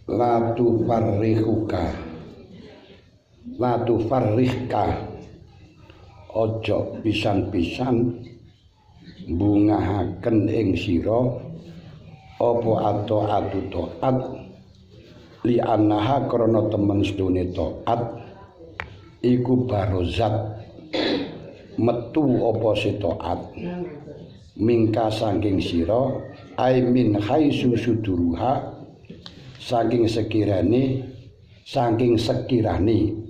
La tufarrihka ojo pisan-pisan bungahaken ing sira apa atu taat li annaha krana temen sedune taat iku barozat metu apa se taat mingka saking sira ai min haitsu suduruha saking sekirane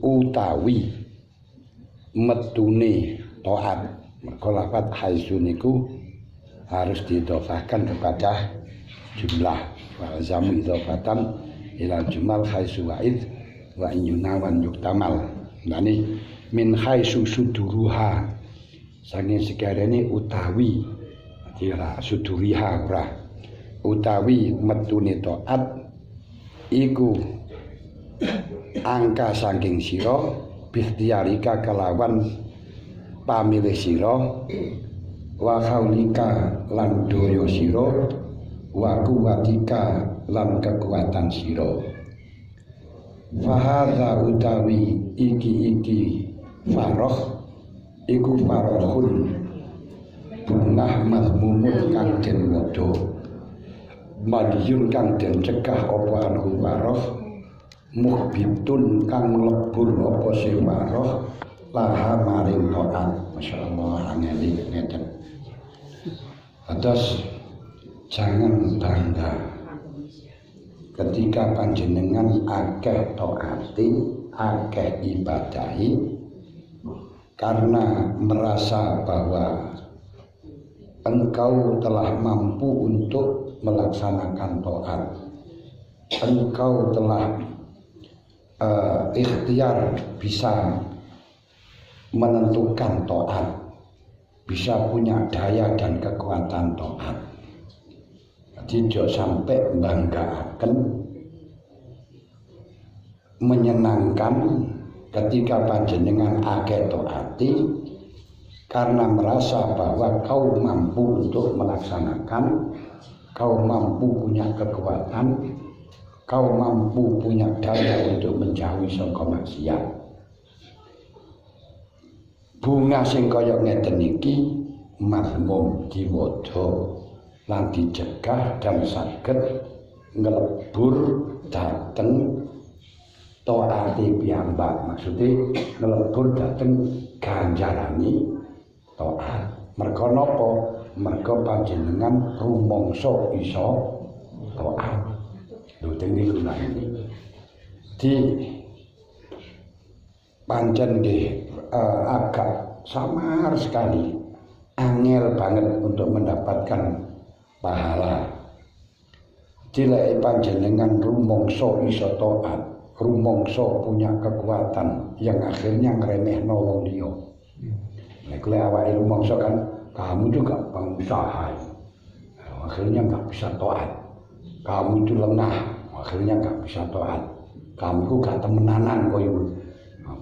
utawi metune taat. Mergo lafat haitsu niku harus diidhofahkan kepada jumlah wa zamu idhofatan ila jumal haitsu wa'id wa yunawan yuktamal. Nani min haitsu suduruha saking sekirane utawi kira suduriha ora utawi metune taat iku angka saking sira bikhtiarika kelawan pamilih sira wa haulika lan daya sira wa kuwatika lan kekuatan sira fahadza utawi iki faroh iku farohun bunah mazmumun kang den wodo madiyun kang den cegah apa anhu faroh muhbitun kang lebur apa se faroh laha maring taat. Masyaallah angeli ngeten. Atas jangan bangga ketika panjenengan akeh taati, akeh ibadahi karena merasa bahwa engkau telah mampu untuk melaksanakan taat. Engkau telah ikhtiar bisa menentukan taat, bisa punya daya dan kekuatan taat. Jadi sampai banggakan, menyenangkan ketika panjenengan akeh taati karena merasa bahwa kau mampu untuk melaksanakan, kau mampu punya kekuatan, kau mampu punya daya untuk menjauhi saka maksiat. Bunga sing kaya ngeten iki mazmum diwodho lan dicegah dan saged nglebur dhateng taate piyambak. Maksude nglebur dhateng ganjarane taat. Merga napa? Merga panjenengan rumangsa isa taat. Lho teng niku lha ini. Di pancen nggih agak samar sekali, angel banget untuk mendapatkan pahala. Dilek panjenengan rumangsa isa taat, rumangsa punya kekuatan yang akhirnya ngremehno wong liya. Nek lek awake rumangsa kan kamu juga pengusaha, akhirnya nggak bisa taat. Kamu itu lengah, akhirnya nggak bisa taat. Kamu itu gak temenanan koyo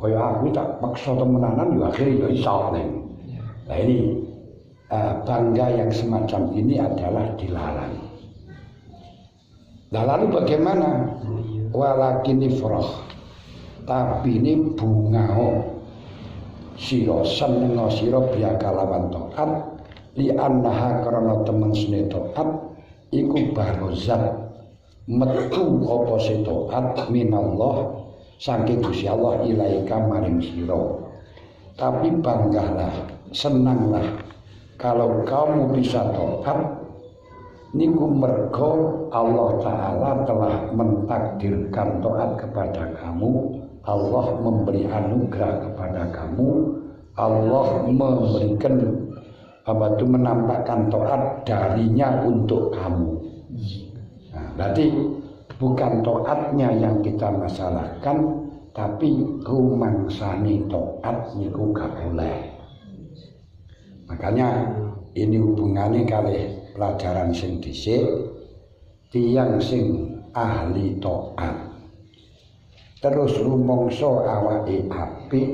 aku tak paksa temenanan yo akhirnya yo iso ning. Nah ini bangga yang semacam ini adalah dilarang. Nah lalu bagaimana? Walakin ifrah, tapi ini bungao sira seneng sira biya kalawan taat li annaha karena temen sene taat iku barozat metu apa se taat minallah saking Gusti Allah ilaika maring sira. Tapi banggalah, senanglah kalau kamu bisa taat niku mergo Allah Ta'ala telah mentakdirkan taat kepada kamu. Allah memberi anugerah kepada kamu. Allah memberikan menampakkan taat darinya untuk kamu. Nah, berarti bukan taatnya yang kita masalahkan, tapi rumangsane taat niku gak boleh. Makanya ini hubungannya kali pelajaran sing dhisik, tiyang sing ahli taat terus rumangsa awake apik,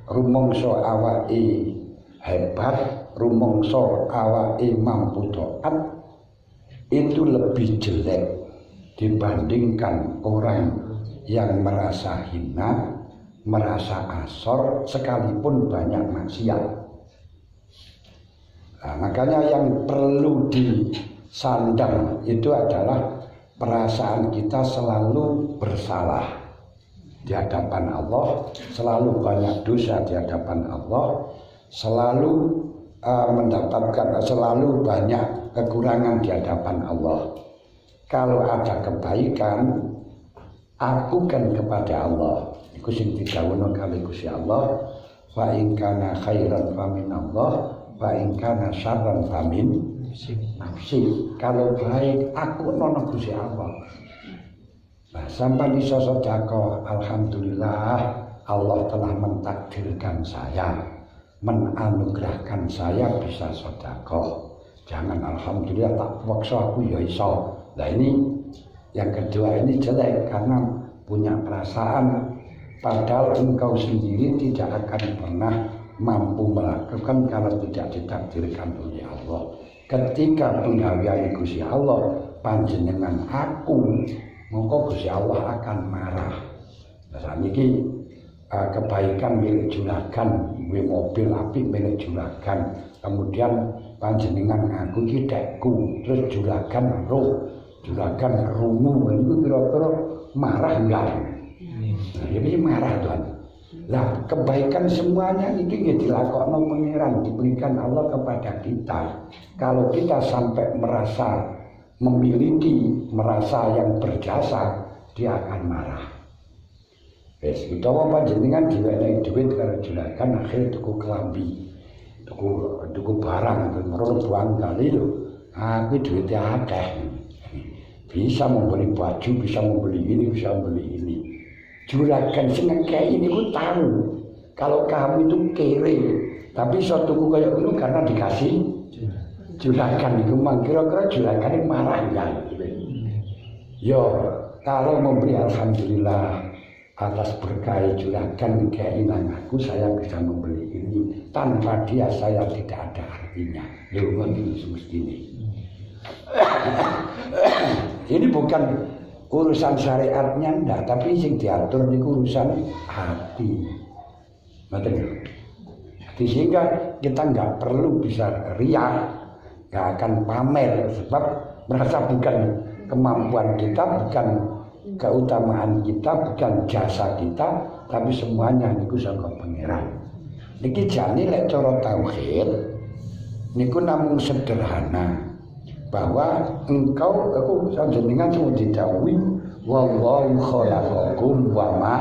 rumangsa awake hebat, rumangsa awake mampu taat, itu lebih jelek dibandingkan orang yang merasa hina, merasa asor sekalipun banyak maksiat. Nah, makanya yang perlu disandang itu adalah perasaan kita selalu bersalah di hadapan Allah, selalu banyak dosa di hadapan Allah, selalu selalu banyak kekurangan di hadapan Allah. Kalau ada kebaikan, akukan kepada Allah. Iku sing didhawuhna kali Gusti Allah, fa in kana khairan fa min Allah, fa in kana syarran fa min nafsi. Kalau baik aku nono Gusti Allah. Nah, sampai iso sedekah, alhamdulillah Allah telah mentakdirkan saya, menanugerahkan saya bisa sedekah. Jangan alhamdulillah tak paksa aku ya iso. Nah ini yang kedua ini jelek karena punya perasaan padahal engkau sendiri tidak akan pernah mampu melakukan kalau tidak ditakdirkan oleh Allah. Ketika penggaweane Gusti Allah panjenengan aku, mongko Gusti Allah akan marah. Nah saniki kebaikan milik juragan, mobil apik milik juragan, kemudian panjenengan ngaku iki dekku, terus juragan roh, juragan rungu, itu kira-kira marah enggak? Nah, ini marah Tuhan. Lah kebaikan semuanya itu ya dilakokno pangeran, diberikan Allah kepada kita. Kalau kita sampai merasa memiliki, merasa yang berjasa, dia akan marah. Wes utawa panjenengan diwenehi duit karo juragan akhirnya tuku kelambi, tuku barang, merono buang kali lho. Aku duitnya akeh. Bisa membeli baju, bisa membeli ini, bisa membeli ini. Juragan sing ngekei ini ku tahu kalau kamu itu kere, tapi iso tuku kaya ngono karena dikasih juragan itu. Kira-kira juragan marah enggak? Yo, kalau memberi alhamdulillah atas berkah juragan keinginan aku, saya bisa membeli ini. Tanpa dia saya tidak ada artinya. Lho ngono semestine. Ini bukan urusan syariatnya enggak, tapi yang diatur di urusan hati. Betul. Sehingga kita enggak perlu bisa riak, enggak akan pamer sebab merasa bukan kemampuan kita, bukan keutamaan kita, bukan jasa kita, tapi semuanya niku saka pangeran. Niki jane lek cara tauhid niku namung sederhana. Bahwa engkau aku jenengan cuma didhawuhi wallahu khalaqakum wa ma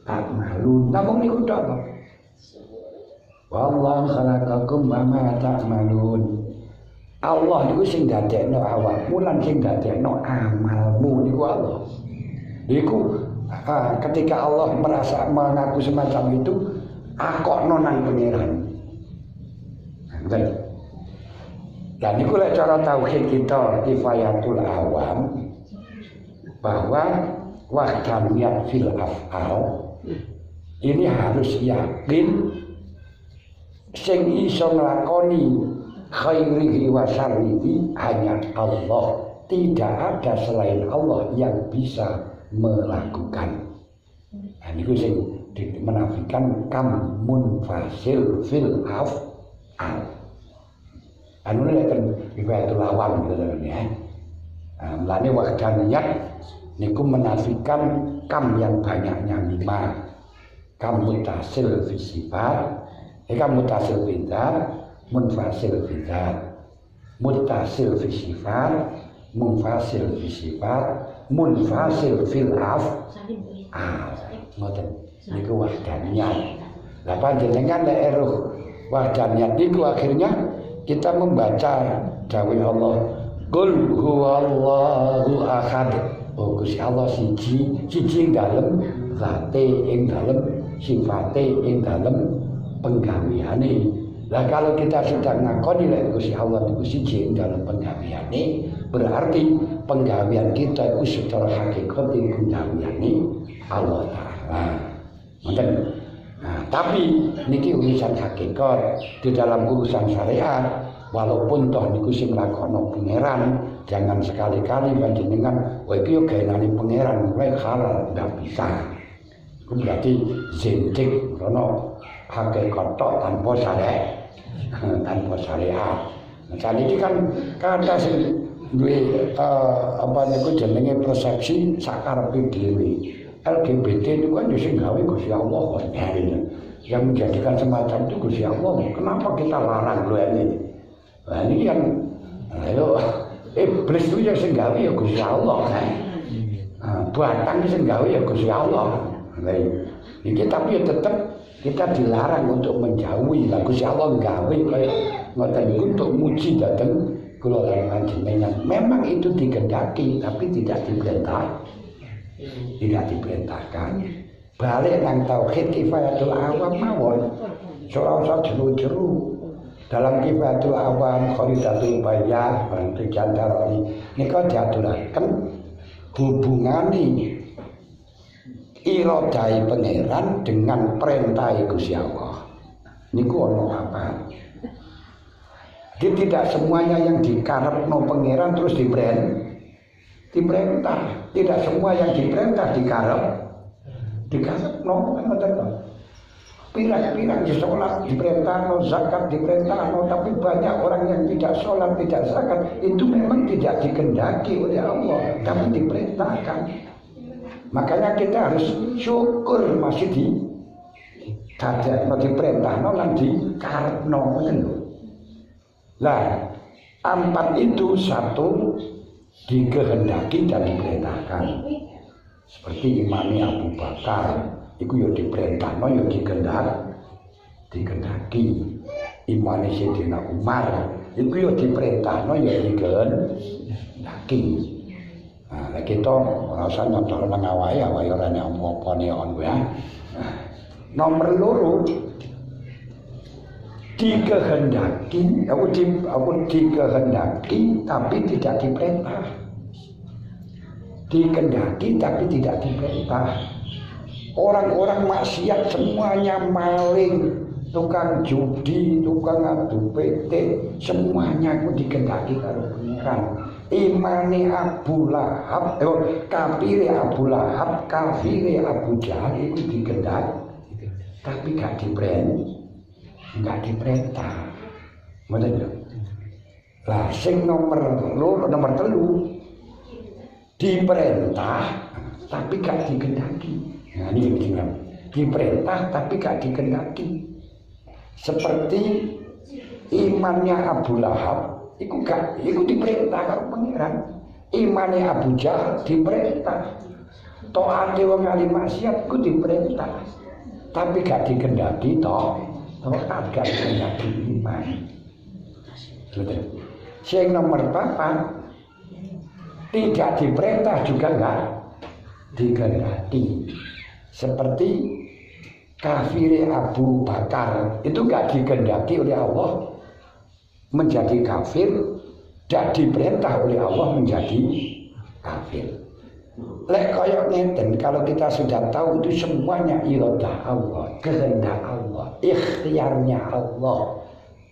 ta'malun. Namung niku tok apa? Wallahu khalaqakum wa ma ta'malun. Allah niku sing dadekno awakmu lan sing dadekno amalmu niku Allah. Niku ketika Allah merasa mengaku semacam itu, akokno nang pangeran. Dan itu cara tauhid kita kifayatul awam, bahwa wahdaniyat fil af'al ini harus yakin sing iso nglakoni khairihi wa syarrihi hanya Allah, tidak ada selain Allah yang bisa melakukan. Nah niku sing menafikan kam munfasil fil af'al. Anu nek ibadah lawan gitu kan ya. Mulane wahdaniyat niku menafikan kam yang banyaknya 5. Kam mutasil fi sifat, kam mutasil fi dzat, munfasil fi dzat. Mutasil fi sifat, munfasil fi sifat, munfasil fil af'al. Ngoten niku wahdaniyat. Lah panjenengan lek eruh wahdaniyat niku akhirnya kita membaca dawuh Allah, qul huwallahu ahad. Oh Gusti Allah siji ing dalem zate, ing dalem sifate, ing dalem penggaweane. Lah kalau kita sudah ngakoni lek Gusti Allah niku siji ing dalem penggaweane, berarti penggawean kita iku secara hakikat iku penggaweane Allah Taala. Ngoten. Nah, tapi niki urusan hakikat, di dalam urusan syariat Walaupun toh niku sing lakono pangeran, jangan sekali-kali panjenengan wah iki yo gaenane pangeran, kowe halal ndak bisa. Itu berarti zindik rono hakikat tanpa syariat. Tanpa syariat. Nah, ini kan kata sing duwe apa niku jenenge persepsi sakarepe dhewe. LGBT itu kan sing gawe Gusti Allah kok. Yang menjadikan semacam itu Gusti Allah. Kenapa kita larang lho ini? Nah ini kan ayo iblis itu yang sing gawe ya Gusti Allah kan. Batang sing gawe ya Gusti Allah. Nah, ini tapi ya tetap kita dilarang untuk menjauhi. Lah Gusti Allah gawe kaya ngoten niku untuk muji dateng kula lan panjenengan. Memang itu digendaki tapi tidak diperintah. Tidak diperintahkan. Balik nang tauhid kifayatul awam mawon. Ora usah jeru-jeru. Dalam kifayatul awam kharidatul bayah bantu jantaroni nika diaturaken hubungane iradai pangeran dengan perintah Gusti Allah. Niku ono apa? Jadi tidak semuanya yang dikarepno pangeran terus diperintah. Tidak semua yang diperintah dikarepno kan ngoten. Pirang-pirang di sholat diperintah, zakat diperintah, tapi banyak orang yang tidak sholat, tidak zakat itu memang tidak dikehendaki oleh Allah, tapi diperintahkan. Makanya kita harus syukur masih diperintah, lan dikarepno ngoten lho. Lah, 4 itu satu dikehendaki dan diperintahkan. Seperti imani Abu Bakar. Iku yo diperintahno yo dikehendaki. Imane Sayyidina Umar iku yo diperintahno yo dikehendaki. Nah, lek kita ora usah nyontok nang awake ora ana apa-apane on ya. Nomor 2 dikehendaki, aku dikehendaki tapi tidak diperintah. Dikehendaki tapi tidak diperintah. Orang-orang maksiat semuanya maling, tukang judi, tukang adu PT, semuanya itu dikehendaki karo pangeran. Imane Abu Lahab, kafire Abu Lahab, kafire Abu Jahal itu dikehendaki, tapi gak diperintah. Ngoten lho. Lah sing nomor 3 diperintah tapi gak dikehendaki. Nah ini yang diperintah tapi gak dikehendaki. Seperti imannya Abu Lahab itu diperintah karo pangeran. Imannya Abu Jahal diperintah. Taate wong ahli maksiat ku diperintah. Tapi gak dikehendaki taat gak dikehendaki iman. Sing nomor 4 tidak diperintah juga enggak dikehendaki. Seperti kafir Abu Bakar itu enggak dikehendaki oleh Allah menjadi kafir, tidak diperintah oleh Allah menjadi kafir. Lek koyok ngeten, kalau kita sudah tahu itu semuanya iradah Allah, kehendak Allah, ikhtiarnya Allah,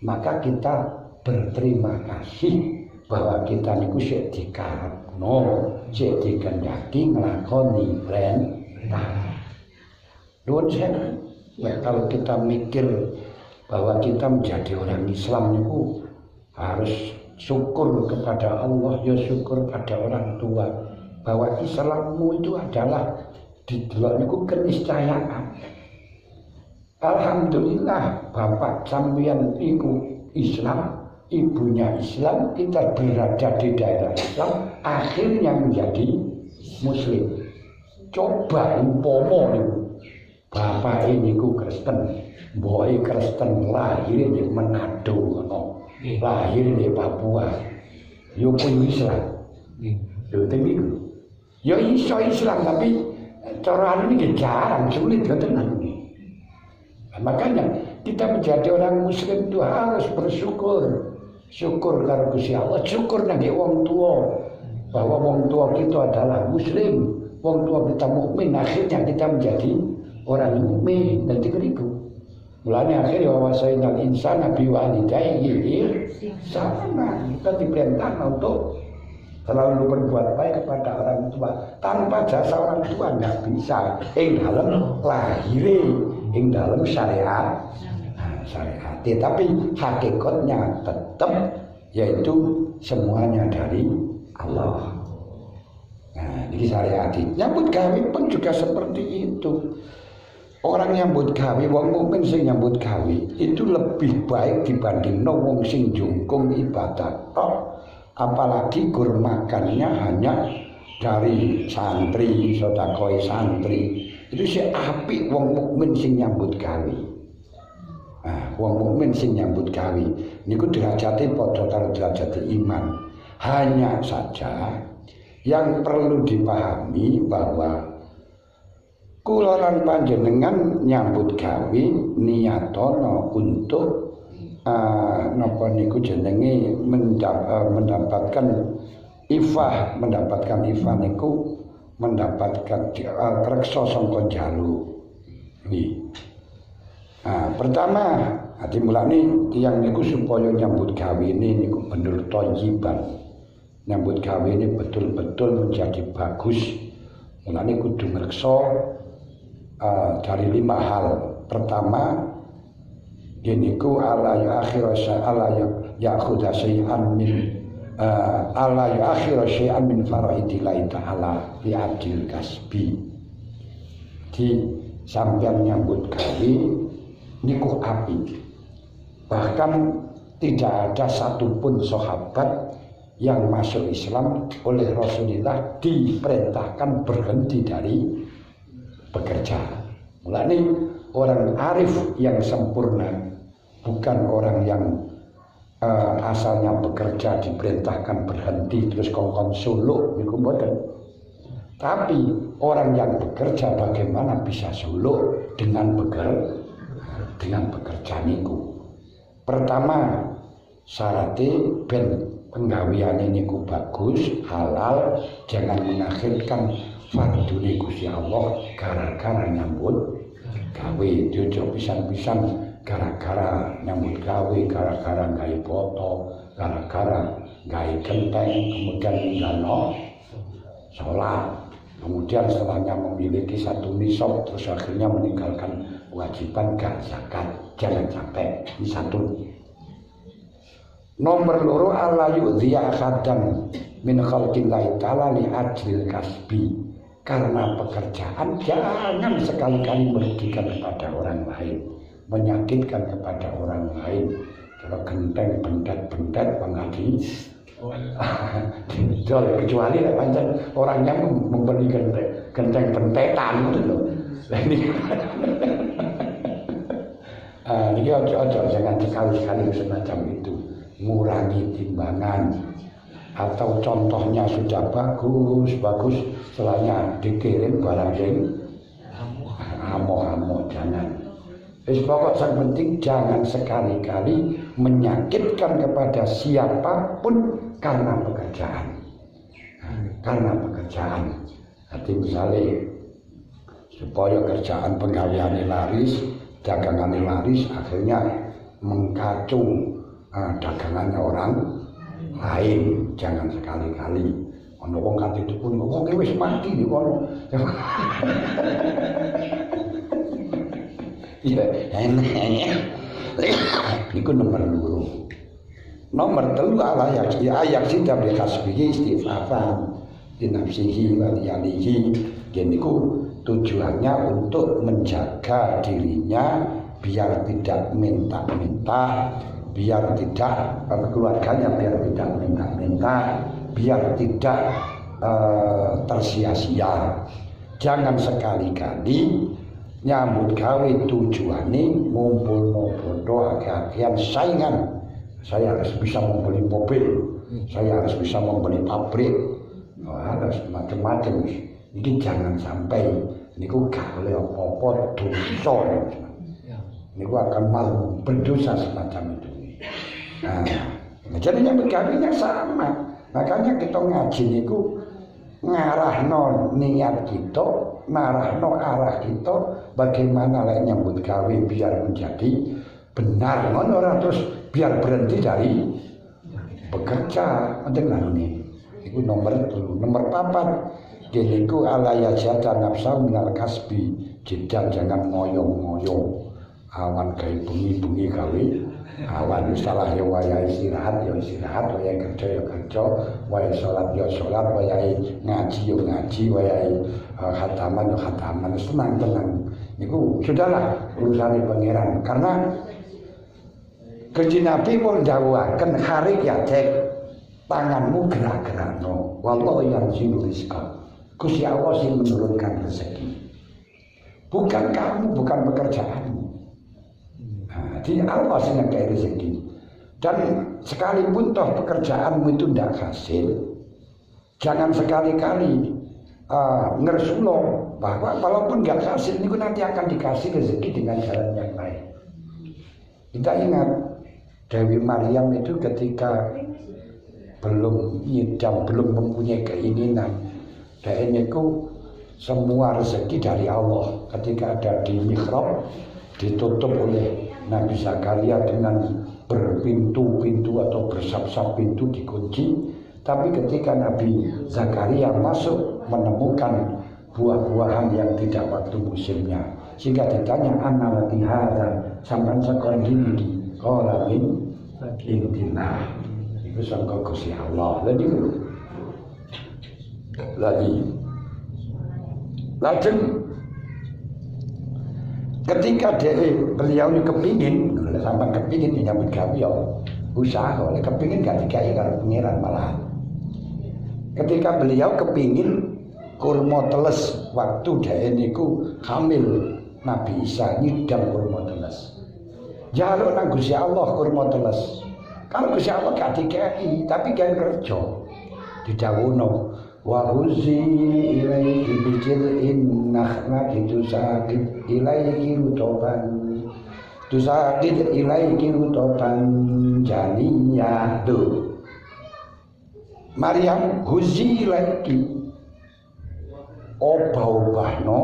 maka kita berterima kasih bahwa kita niku sik dikarepno, sik dikehendaki nglakoni perintah. Kalau kita mikir bahwa kita menjadi orang Islam itu harus syukur kepada Allah, ya syukur pada orang tua bahwa Islammu itu adalah di dalam itu keniscayaan. Alhamdulillah bapak sampeyan itu Islam, ibunya Islam, kita berada di daerah Islam, akhirnya menjadi Muslim. Coba umpama niku bapak ini ku Kristen, boy Kristen lahir di Manado, lahir di Papua, yo pun Islam, yo temiku, yo iso Islam tapi cara ini jarang, sulit ketenan ini. Makanya kita menjadi orang Muslim itu harus bersyukur, syukur karo Gusti Allah, syukur nang wong tua bahwa wong tua kita adalah Muslim, wong tua kita mukmin, akhirnya kita menjadi orang mukmin dan diberiku. Mulane akhir ya wasainal insana biwalidayhi sama kita diperintah untuk selalu berbuat baik kepada orang tua. Tanpa jasa orang tua nggak bisa. Ing dalam lahir, ing dalam syariat, syariat. Tapi hakikatnya tetap yaitu semuanya dari Allah. Nah, ini syariat. Nyambut gawe pun juga seperti itu. Orang nyambut gawe, wong mukmin sing nyambut gawe itu lebih baik dibanding wong sing jungkung ibadah tok. Apalagi gur makannya hanya dari santri, sedekah santri. Itu si apik wong mukmin sing nyambut gawe. Nah, wong mukmin sing nyambut gawe niku derajate padha karo derajate iman. Hanya saja yang perlu dipahami bahwa kula lan panjenengan nyambut gawe niyatono untuk napa niku jenenge mendapatkan ifah niku mendapatkan reksa sangka jalu. Pertama ati mulane tiyang niku supaya nyambut gawe niku bener thayyiban. Nyambut gawe ini betul-betul menjadi bagus. Mulane kudu ngreksa dari 5 hal. Pertama, yaitu ala ya'khira syai'an min faraidillahi ta'ala fi adil kasbi. Di sampeyan nyambut gawe niku apik. Bahkan tidak ada satupun sahabat yang masuk Islam oleh Rasulullah diperintahkan berhenti dari bekerja. Mulane orang arif yang sempurna bukan orang yang asalnya bekerja diperintahkan berhenti terus kongkon suluk niku mboten. Tapi orang yang bekerja bagaimana bisa suluk dengan bekerja niku. Pertama syaratnya ben penggaweane niku bagus, halal, jangan mengakhirkan fardune Gusti Allah gara-gara nyambut gawe. Jojo pisan-pisan gara-gara nyambut gawe, gara-gara gawe foto, gara-gara gawe genteng, kemudian ninggalno sholat, kemudian setelahnya memiliki satu nisab terus akhirnya meninggalkan kewajiban gak zakat. Jangan sampai. Ini satu. Nomor 2 alla yu'dhiya ahadan min khalqillahi ta'ala li ajlil kasbi. Karena pekerjaan jangan sekali-kali merugikan kepada orang lain, menyakitkan kepada orang lain. Kalau genteng bendet pengadi didol, kecuali pancen orangnya membeli genteng bentetan itu loh. Ini ojo jangan sekali-sekali semacam itu. Ngurangi timbangan. Atau contohnya sudah bagus setelahnya dikirim barang yang amo jangan. Pokok yang penting jangan sekali-kali menyakitkan kepada siapapun karena pekerjaan. Jadi misalnya supaya kerjaan penggaweane laris, dagangannya laris, akhirnya mengkacung dagangannya orang lain. Jangan sekali-kali. Ono wong kate itu pun wong wis mati di kono. Iya, iku nomor 2. Nomor 3 ayak sida bi kasbihi istifafan di nafsihi wa liyalihi. Niku tujuannya untuk menjaga dirinya biar tidak minta-minta, biar tidak keluarganya biar tidak minta-minta, biar tidak tersia-sia. Jangan sekali-kali nyambut gawe tujuane ngumpulno bondo akeh-akehan saingan. Saya harus bisa membeli mobil, saya harus bisa membeli pabrik, harus macam-macam. Ini jangan sampai niku gak oleh apa-apa dosa. Niku akan malu berdosa semacam itu. Nah, jadi nyambut gawenya sama. Makanya kita ngaji niku ngarahno niat kita, narahno arah kita, bagaimana lek nyambut gawe biar menjadi benar, ngono ora terus biar berhenti dari bekerja. Penting lah ini. Iku nomor 4. Gini ku ala yajata nafsa minal kasbi. Jangan ngoyong-ngoyong. Awan gawe bengi-bengi gawe. Awan salah ya waya istirahat, waya kerja ya kerja, waya sholat ya sholat, waya ngaji ya ngaji, waya khataman ya khataman. Tenang. Niku sudahlah urusan pangeran. Karena Kanjeng Nabi pun dawuhaken hari ya cek tanganmu gerak-gerakno. Wallahu yarzuqu rizqa. Gusti Allah sing menurunkan rezeki. Bukan kamu, bukan pekerjaanmu. Jadi Allah sing ngekei rezeki. Dan sekalipun toh pekerjaanmu itu tidak hasil, jangan sekali-kali ngersulo bahwa walaupun nggak hasil itu nanti akan dikasih rezeki dengan jalan yang lain. Kita ingat Dewi Maryam itu ketika belum nyidam, belum mempunyai keinginan, dan itu semua rezeki dari Allah. Ketika ada di mihrab ditutup oleh Nabi Zakaria dengan berpintu-pintu atau bersap-sap pintu dikunci. Tapi ketika Nabi Zakaria masuk menemukan buah-buahan yang tidak waktu musimnya, sehingga ditanya anak lagi hada sampai sekon gini kolamin intilah itu sangka Gusti Allah. Lagi lajeng ketika beliau ini kepingin sampai kepingin menyambut gawe usaha oleh kepingin gak dikai karo pangeran malah. Ketika beliau kepingin kurma teles waktu dhek niku hamil Nabi Isa nyidam kurma teles. Jaluk nang Gusti Allah kurma teles. Kalau Gusti Allah gak dikai tapi kan kerja. Didhawuhno wa huzi ilaiki bijil'in nakhlati tusaqit ilaiki rutoban tusaqit ilaiki rutoban janiyah. Maryam huzi ilaiki obah-obahno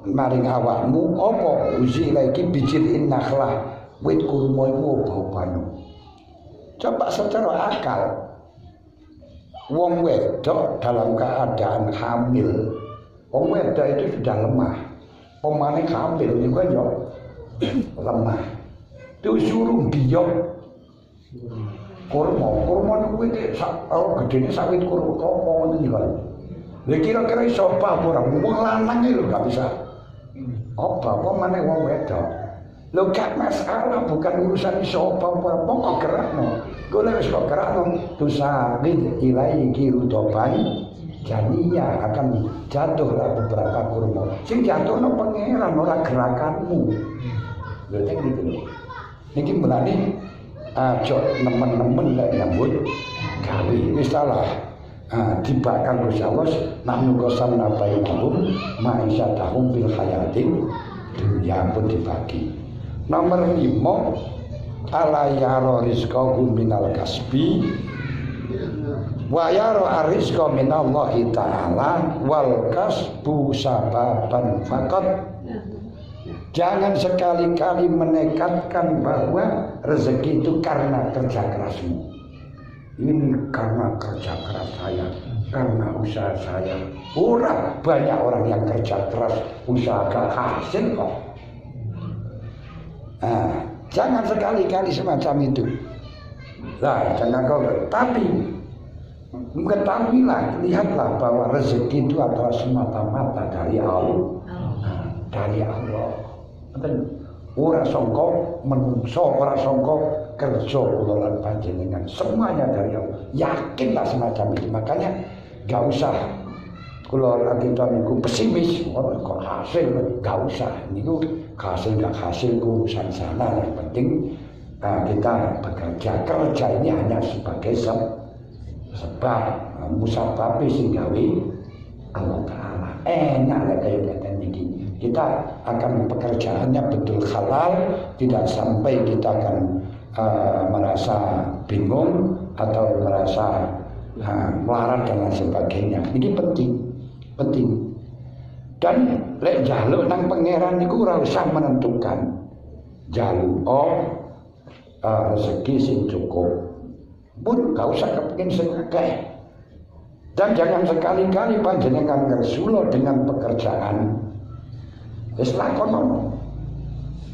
maring awakmu apa huzi ilaiki bijil'in nakhlah wit kurma iku obah-obahno. Coba secara akal, wong wedok dalam keadaan hamil, wong wedok itu sudah lemah. Pemane hamil juga ya lemah. Disuruh biok kurma niku iki gedene sawit kurma ngono iki kan. Lha kira-kira iso apa ora? Wong lanang iki lho gak bisa. Apa maneh wong wedok. Lho gak masalah, bukan urusan iso apa-apa, pokok gerakno. Golek wis kok gerakno, tusaqid ilaiki rutoban janiyah, akan jatuhlah beberapa kurma. Sing jatuhno pangeran ora gerakanmu. Lho tek gitu lho. Niki mulane aja nemen-nemen lek nyambut gawe. Wis salah. Dibakar Gusti Allah nahnu qasamna bainahum ma'isyatahum bil hayatin dunya pun dibagi. Nomor 5 ala yaro rizqahum minal kasbi wa yaro arizqa minallahi ta'ala wal kasbu sababan faqat. Jangan sekali-kali menekatkan bahwa rezeki itu karena kerja kerasmu. Ini karena kerja keras saya, karena usaha saya. Banyak orang yang kerja keras, usaha gak hasil kok. Jangan sekali-kali semacam itu. Jangan kau. Tapi ketahuilah, lihatlah bahwa rezeki itu adalah semata-mata dari Allah. Dari Allah. Ora sangka menungso, ora sangka kerja kula lan panjenengan. Semuanya dari Allah. Yakinlah semacam itu. Makanya gak usah kula lagi niku pesimis, kok hasil gak usah. Niku hasil gak hasil urusan sana. Yang penting kita bekerja. Kerja ini hanya sebagai sebab musabab sing gawe Allah Ta'ala. Enak lah kayak ngeten niki. Kita akan pekerjaannya betul halal, tidak sampai kita akan merasa bingung atau merasa melarat dan lain sebagainya. Ini penting. Dan lek njaluk nang pangeran niku ora usah menentukan. Jaluk rezeki sing cukup. Pun gak usah kepengin sing akeh. Dan jangan sekali-kali panjenengan ngersula dengan pekerjaan. Wis lakonono.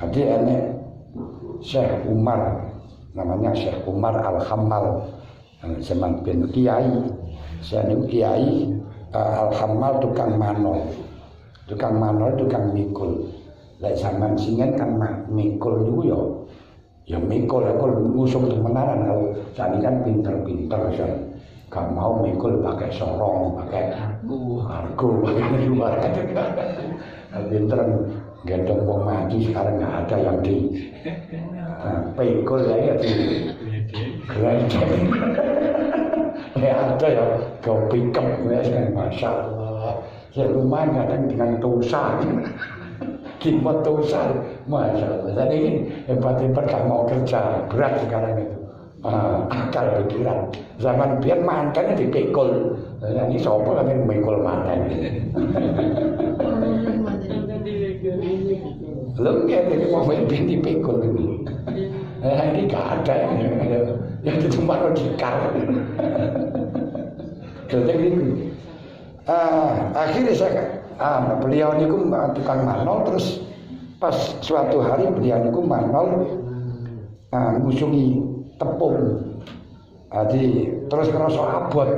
Jadi enek Syekh Umar, namanya Syekh Umar Al-Hammal, zaman bin Kiai. Saya niku Kiai Al-Hammal tukang manol, tukang mikul. Lek zaman singen kan mikul niku ya mikul aku ngusung temenan kalau sakniki kan pinter-pinter kan. Gak mau mikul pakai sorong, pakai argo, pakai luar. Pinter gendong wong mati sekarang nggak ada yang di pikul ya di gerendeng. Ya ada ya kau pikap ya, masya Allah. Ya lumayan kadang dengan dosa, kimat dosa, masya Allah. Jadi ini hebat-hebat gak mau kerja, berat sekarang itu. Akal pikiran. Zaman biar mantannya dipikul. Ini sopo kan mikul mantan. Belum ya, jadi mau binti pikul ini. Ini gak ada yang itu cuma logikal. Jadi akhirnya saya beliau ini tukang manol, terus pas suatu hari beliau ini manol ngusungi tepung. Jadi terus ngerasa abot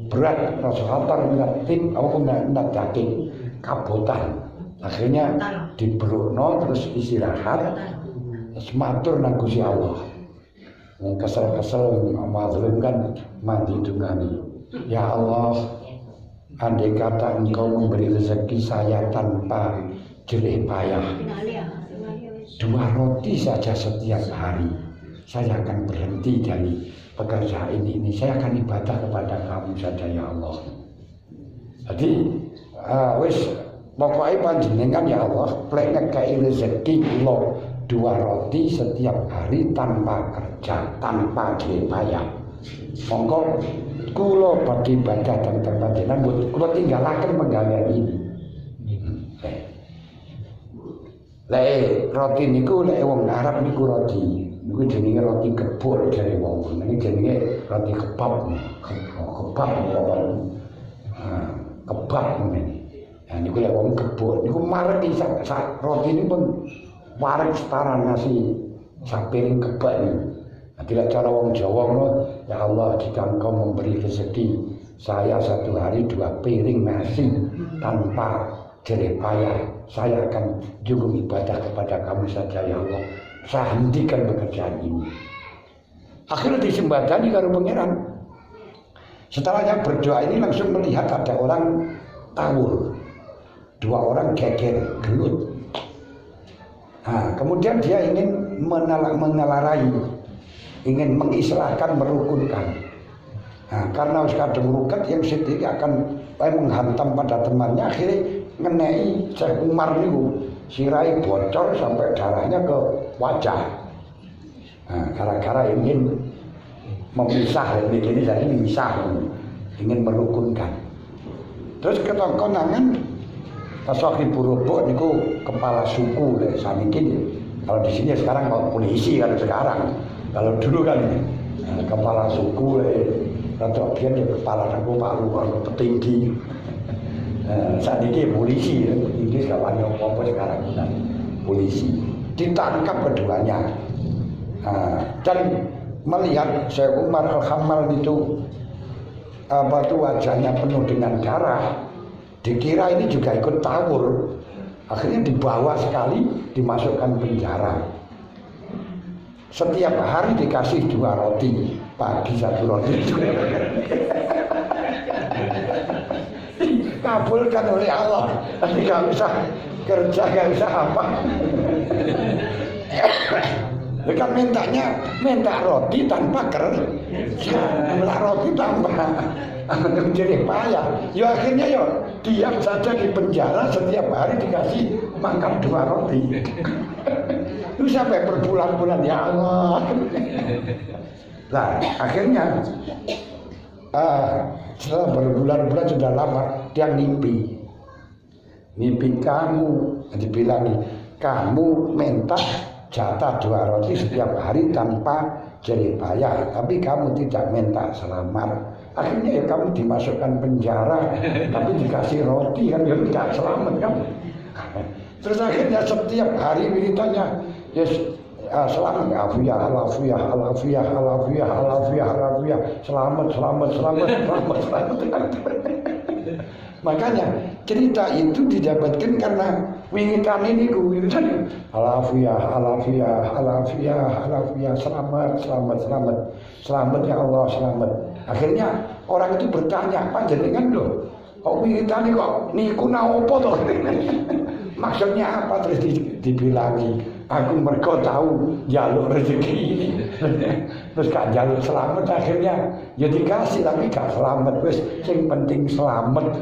berat, ngerasa lapar, minat daging kabotan. Akhirnya diberukno terus istirahat, sematur nang Gusti Allah. Kesel-kesel mazlum kan mandi dungani. Ya Allah, andai kata Engkau memberi rezeki saya tanpa jerih payah, 2 roti saja setiap hari, saya akan berhenti dari pekerjaan ini. Saya akan ibadah kepada Kamu saja ya Allah. Jadi pokoknya panjenengan ya Allah, plek ngekei rezeki kula 2 roti setiap hari tanpa kerja, tanpa jerih payah. Monggo kula badhe ibadah teng panjenengan, kula tinggalaken penggawean ini. Lek roti niku lek wong Arab niku roti. Niku jenenge roti kebul jare wong. Niki jenenge roti kebab. Kebab ngene. Nah niku lek wong kebul niku marek sak roti niku pun marek setara nasi sapiring kebab niku. Tidak cara wong Jawa ngono, ya Allah jika Engkau memberi rezeki saya 1 hari 2 piring nasi tanpa jerih payah, saya akan junjung ibadah kepada Kamu saja ya Allah. Saya hentikan pekerjaan ini. Akhirnya disembadani karo pangeran. Setelahnya berdoa ini langsung melihat ada orang tawur, 2 orang geger gelut. Nah, kemudian dia ingin menelarai, ingin mengistilahkan, merukunkan. Nah, karena kadang ruket yang sendiri akan menghantam pada temannya, akhirnya ngenei Syekh Umar niku sirai bocor sampai darahnya ke wajah. Nah, gara-gara ingin memisah, ini jadi memisah, ingin merukunkan. Terus ketongkonangan Tasawuf Burubuk niku kepala suku deh saniki. Kalau di sini sekarang kalau polisi kalau sekarang. Kalau dulu kan kepala suku atau biar dia kepala suku palu petinggi. Saat ini polisi, ini sekarang apa sekarang kan polisi ditangkap keduanya. Dan melihat Syekh Umar Al-Hammal itu wajahnya penuh dengan darah, dikira ini juga ikut tawur. Akhirnya dibawa sekali, dimasukkan penjara. Setiap hari dikasih 2 roti, pagi 1 roti. Kabulkan oleh Allah. Tapi gak usah kerja, gak usah apa. Bukan minta roti tanpa kerja, minta roti tanpa jerih payah. Ya akhirnya ya diam saja di penjara, setiap hari dikasih makan 2 roti. Itu sampai berbulan-bulan ya Allah. Nah akhirnya setelah berbulan-bulan sudah lama dia mimpi kamu, dibilangi kamu minta jatah 2 roti setiap hari tanpa jerih payah, tapi kamu tidak minta selamat. Akhirnya ya kamu dimasukkan penjara, tapi dikasih roti kan ya tidak selamat kan. Terus akhirnya setiap hari wiridannya yes, selamat alafiyah selamat. Makanya cerita itu didapatkan karena wiridan ini wiridan alafiyah selamat ya Allah selamat. Akhirnya orang itu bertanya, panjenengan loh kok wiridan ini kok niku naopo toh? Maksudnya apa? Terus dibilangi aku mergo tahu jaluk rezeki ini. Terus gak jaluk selamat, akhirnya ya dikasih tapi gak selamat. Wes sing penting selamat.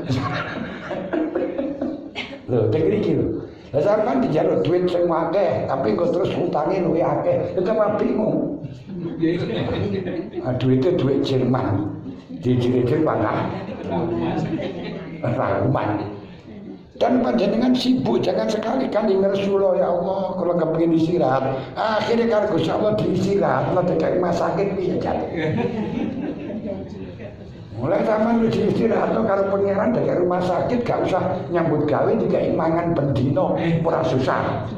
Loh dengar iki lho. Lah sampean dijaluk duit sing akeh tapi kok terus hutange luwih akeh. Itu apa bingung. Duitnya duit Jerman. Dijiri-jiri panah. Raguman. Dan panjenengan sibuk, jangan sekali-kali ngersulo ya Allah kalau kepingin istirahat. Akhirnya kalau Gusti Allah diistirahat, lo dekat rumah sakit pijet. Mulai zaman lu diistirahat lo kalau pangeran dekat rumah sakit gak usah nyambut gawe dikai mangan bendino, ora susah.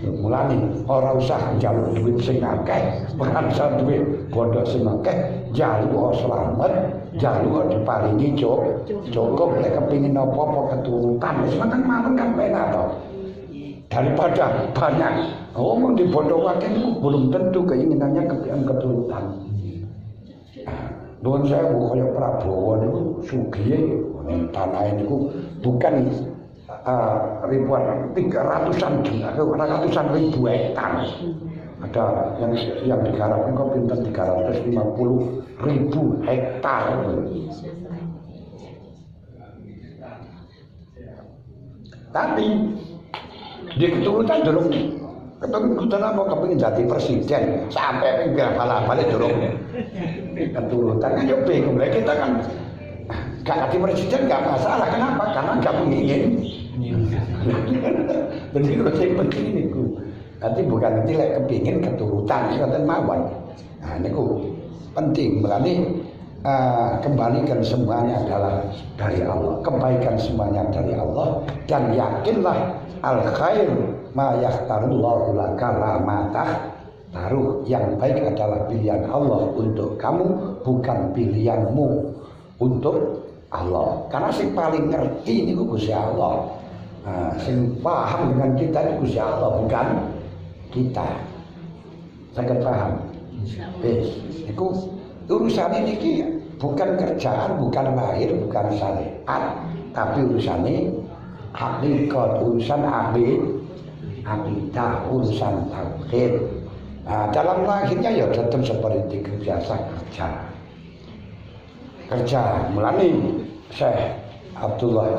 Mulane ora usah njaluk duit sing akeh, ora usah duit bondo sing akeh, njaluk selamat, njaluk diparingi cukup nek kepengin apa-apa keturutan, semanten mawon kan penak to. Daripada banyak ngomong di bondo akeh niku belum tentu keinginannya keturutan. Nuwun sewu kaya Prabowo niku sugih tanah niku bukan ribuan, 300-an juta, ratusan ribu hektar. Ada yang digarapkan kok pinter 350.000 hektar. Tapi di keturutan dulu keturutan mau kepingin jadi presiden sampai pinggir balik dulu keturutan kan ya bingung lah kita kan gak jadi presiden gak masalah. Kenapa? Karena gak ingin. Jadi kalau yang penting ini nanti bukan nanti kepingin keturutan kata mawon. Nah ini penting melani kembalikan semuanya adalah dari Allah, kebaikan semuanya dari Allah, dan yakinlah al khair ma yahtarullahu laka la matah taruh, yang baik adalah pilihan Allah untuk kamu, bukan pilihanmu untuk Allah. Karena sing paling ngerti ini Gusti Allah. Sing paham dengan kita itu Gusti Allah, bukan kita. Saged paham? Iku urusan ini bukan kerjaan, bukan lahir, bukan syariat, tapi urusannya hakikat, urusan akidah, urusan tauhid. Dalam lahirnya ya tetap seperti biasa kerja. Mulane Syekh Abdullah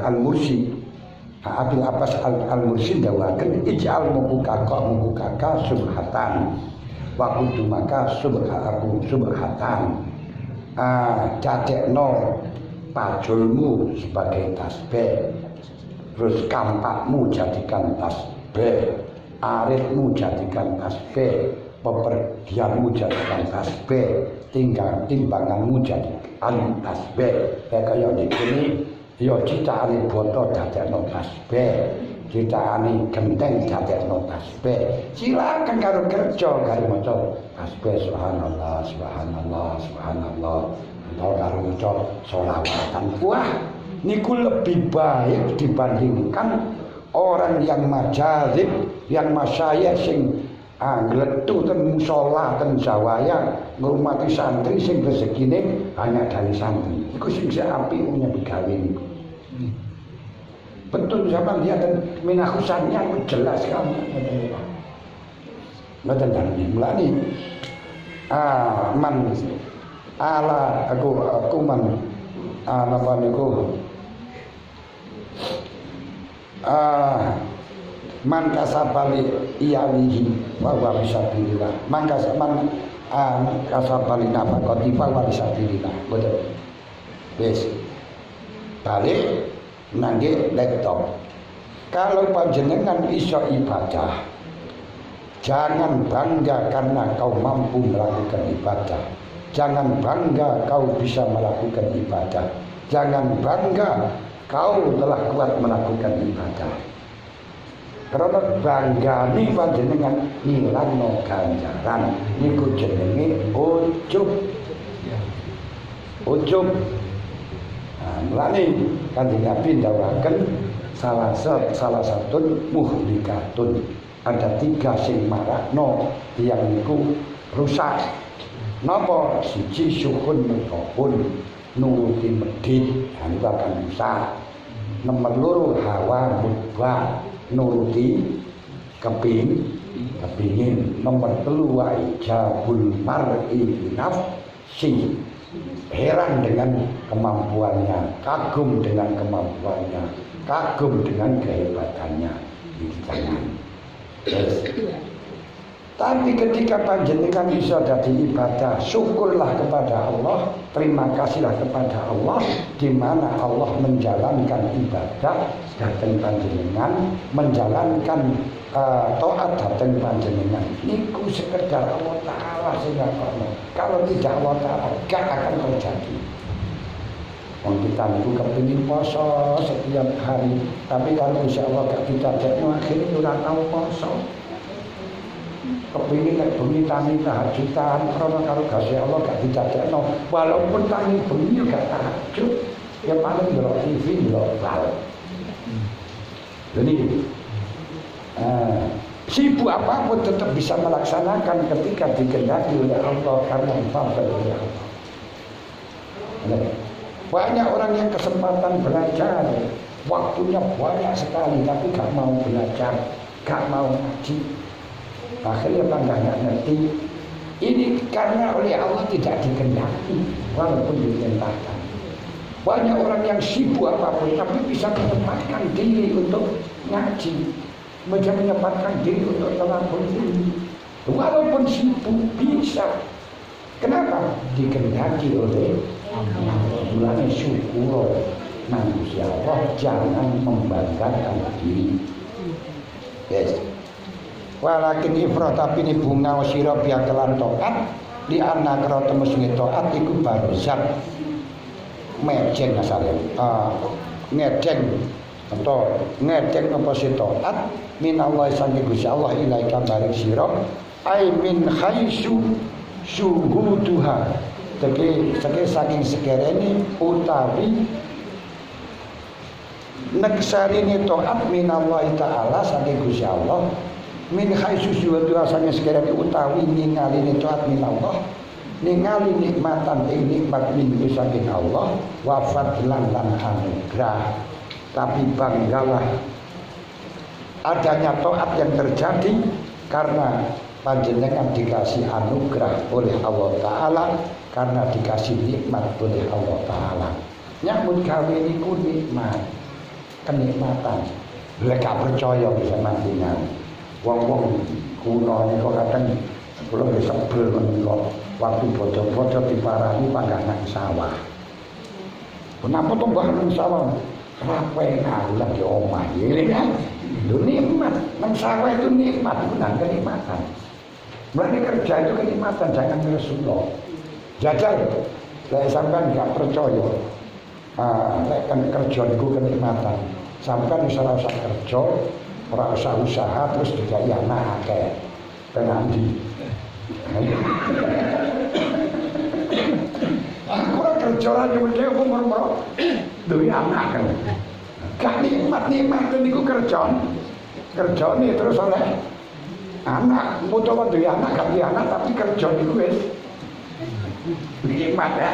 Al-Mursi, Abdul Abbas Al-Mursi dawaken ij'al mukaka subhatan wa kudumaka subhatan. Dadekno pajulmu sebagai tasbih, terus kampakmu jadikan tasbih, aritmu jadikan tasbih, pepergianmu jadikan tasbih, timbanganmu jadikan tasbih. Kaya ini ya citaane boto dadekno tasbih, citaane genteng dadekno tasbih. Silakan karo kerja karo maca tasbih subhanallah subhanallah subhanallah, atau karo maca sholawatan. Wah niku lebih baik dibandingkan orang yang majazib, yang masyayikh sing ngletu ten musala ten zawaya ngurmati santri sing rezekine hanya dari santri. Iku sing apik punya begawe niku. Betul zaman dia dan minahusannya jelas kamu. Mboten dalane mulane man ala aku man napa niku man kasabali iyalihi wa wa fisabilillah. Man kasabalina fakotifa walisabilillah. Betul. Wis. Balik nangge laptop. Kalau panjenengan iso ibadah, jangan bangga karena kau mampu melakukan ibadah. Jangan bangga kau bisa melakukan ibadah. Jangan bangga kau telah kuat melakukan ibadah. Karena bangga ni panjenengan ngilangno ganjaran niku jenenge ujub. Ujub. Mulane Kanjeng Nabi ndawuhaken salah satu muhlikatun. Ada 3 sing marakno tiyang niku rusak. Napa? Siji syukun mutapun nuruti medhit niku akan rusak. Nomor 2 hawa mubah nuruti kepingin. Nomor 3 wa ijabul mar'i nafsi, heran dengan kemampuannya, kagum dengan kemampuannya, kagum dengan kehebatannya. Jangan. Yes. Tapi ketika panjenengan bisa jadi ibadah, syukurlah kepada Allah, terima kasihlah kepada Allah, di mana Allah menjalankan ibadah datang panjenengan, menjalankan taat datang panjenengan. Niku sekedar Allah Taala sing ngakono. Kalau tidak Allah Taala gak akan terjadi. Wong kita niku kepengin poso setiap hari, tapi kalau insya Allah gak didadekno akhirnya ora tau poso. Kepingin nek bengi tangi tahajudan karena karo kasih Allah gak didadekno, walaupun tangi bengi gak tahajud, ya paling delok TV delok bal. Jadi sibuk apapun tetap bisa melaksanakan ketika dikehendaki oleh Allah karena fadl oleh Allah. Banyak orang yang kesempatan belajar, waktunya banyak sekali tapi gak mau belajar, gak mau ngaji. Akhirnya bangga nggak ngerti. Ini karena oleh Allah tidak dikehendaki, walaupun diperintahkan. Banyak orang yang sibuk apapun, tapi bisa menyempatkan diri untuk ngaji, bisa menyempatkan diri untuk telaffuz ini, walaupun sibuk bisa. Kenapa? Dikehendaki oleh Allah. Mulanya syukur manusia Allah, jangan membanggakan diri. Yes. Walakin ifrat tapi ini bunga sira biya kelan taat di anak karo temesne taat iku barzat mejeng asale ngedeng atau ngedeng apa sih taat minallah sange Gusti Allah ilaika bareng sira ai min khaisu syuhuduha teke saking sekerene utawi neksarine taat minallah taala sange Gusti Allah min khaisu suatu rasanya sekiranya utawi ningali taat min Allah, ningali nikmatan nikmat min saking Allah, wafat lan anugerah. Tapi banggalah adanya taat yang terjadi karena panjenengan dikasih anugerah oleh Allah Taala, karena dikasih nikmat oleh Allah Taala. Nyambut gawe niku nikmat, kenikmatan. Lek gak percaya bisa mantingan. Wong-wong kuno ini kok kadang kula wis sebel menika waktu bojo-bojo diparani panggang nang sawah. Kenapa tuh mbah nang sawah? Rape aku lagi omah ini kan. Lho nikmat, nang sawah itu nikmat, bukan kenikmatan. Mulai kerja itu kenikmatan, jangan Rasulullah. Jajal, lek sampean gak percaya. Lek kan kerja niku kenikmatan. Sampean wis ora usah kerja, ora usah usaha terus juga ya anak akeh penandi. Aku ora kerja ora nyuwun umur-umur duwe anak kan. Gak nikmat niku kerjane terus oleh anak, utawa duwe anak gak duwe anak tapi kerja niku wis nikmat ya.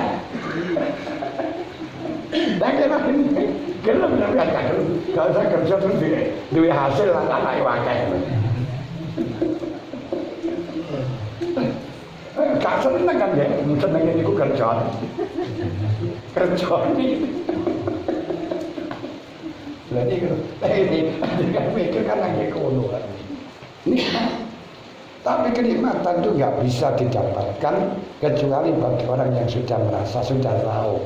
Kalau benar kalau saya kerja terus duit hasil lah tak wakai. Gak seneng kan ya, senengnya itu kerja ini. Berarti ini kan mikir kan lagi kono. Nikmat. Tapi kenikmatan itu nggak bisa didapatkan kecuali bagi orang yang sudah merasa, sudah tahu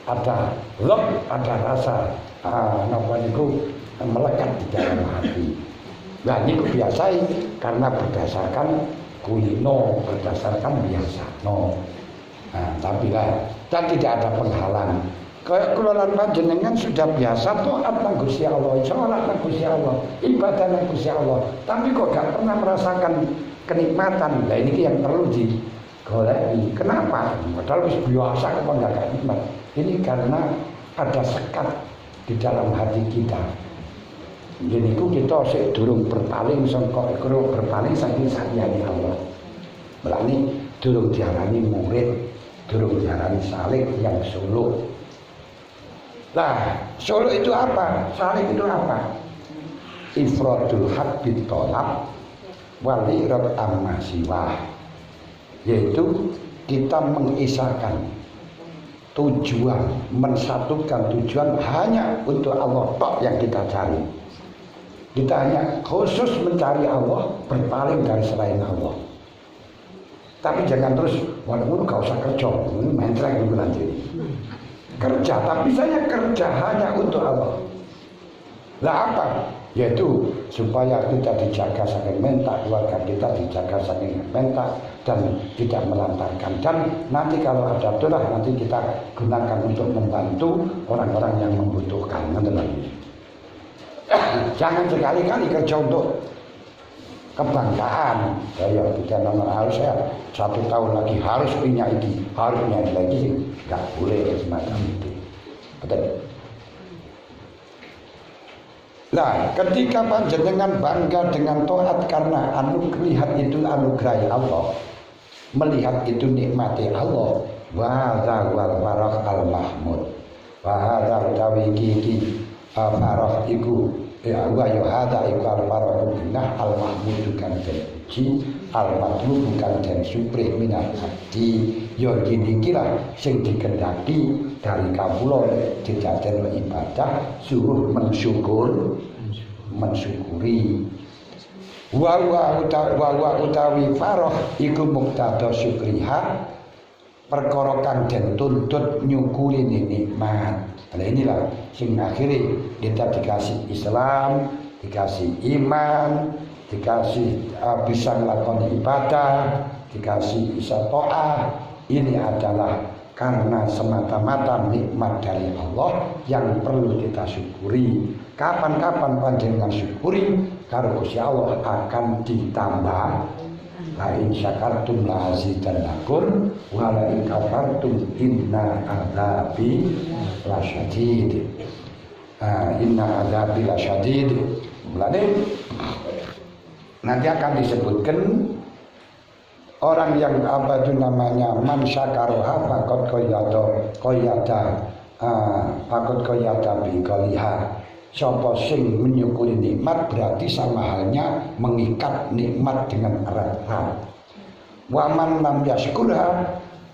ada love, ada rasa itu melekat di dalam hati. Nah ini biasa karena berdasarkan kulino, berdasarkan biasa. No. Nah, tapi lah, dan tidak ada penghalang. Keluaran panjenengan sudah biasa taat nang Gusti Allah, sholat nang Gusti Allah, ibadah nang Gusti Allah. Tapi kok gak pernah merasakan kenikmatan. Nah ini yang perlu digoleki. Kenapa? Padahal wis biasa kok gak nikmat. Ini karena ada sekat di dalam hati kita. Jadi kita sik durung berpaling sangka berpaling saking sakyane Allah. Berani durung diarani murid, durung diarani salik yang suluk. Nah, suluk itu apa? Salik itu apa? Ifradul habbit tolab wal irad amma siwa. Yaitu kita mengisahkan tujuan, mensatukan tujuan hanya untuk Allah tok yang kita cari. Kita hanya khusus mencari Allah, berpaling dari selain Allah. Tapi jangan terus, walaupun gak usah kerja, main track dulu nanti. Kerja, tapi saya kerja hanya untuk Allah. Lah apa? Yaitu supaya kita dijaga saking mental, keluarga kita dijaga saking mental dan tidak melantarkan. Dan nanti kalau ada dolah nanti kita gunakan untuk membantu orang-orang yang membutuhkan. Jangan sekali-kali kerja untuk kebanggaan. Saya tidak harus saya 1 tahun lagi harus punya ini, harus punya lagi, nggak boleh semacam itu. Betul. Nah, ketika panjenengan bangga dengan taat karena melihat itu anugerah Allah, melihat itu nikmati Allah, wa wal barah al mahmud, wa hadza utawi iki farah iku wa yuhada iku al-farah binah al-mahmud kan puji al-matlub kan den supre minat hati yo gini kira sing dikendaki dari kawula dijaden ibadah suruh mensyukuri wa utawi farah iku muktada syukriha perkara kang den tuntut nyukuri nikmat. Nah inilah sing akhirnya kita dikasih Islam, dikasih iman, dikasih bisa melakukan ibadah, dikasih bisa taat. Ini adalah karena semata-mata nikmat dari Allah yang perlu kita syukuri. Kapan-kapan panjenengan syukuri, karo Gusti Allah akan ditambah. La in syakartum la azidannakum wa la in kafartum inna adzabi lasyadid. Inna adzabi lasyadid. Mulane nanti akan disebutkan orang yang apa itu namanya man syakaroha faqad qayyada bi qaliha. Siapa sing menyukuri nikmat berarti sama halnya mengikat nikmat dengan erat-erat. Wa man lam yashkurha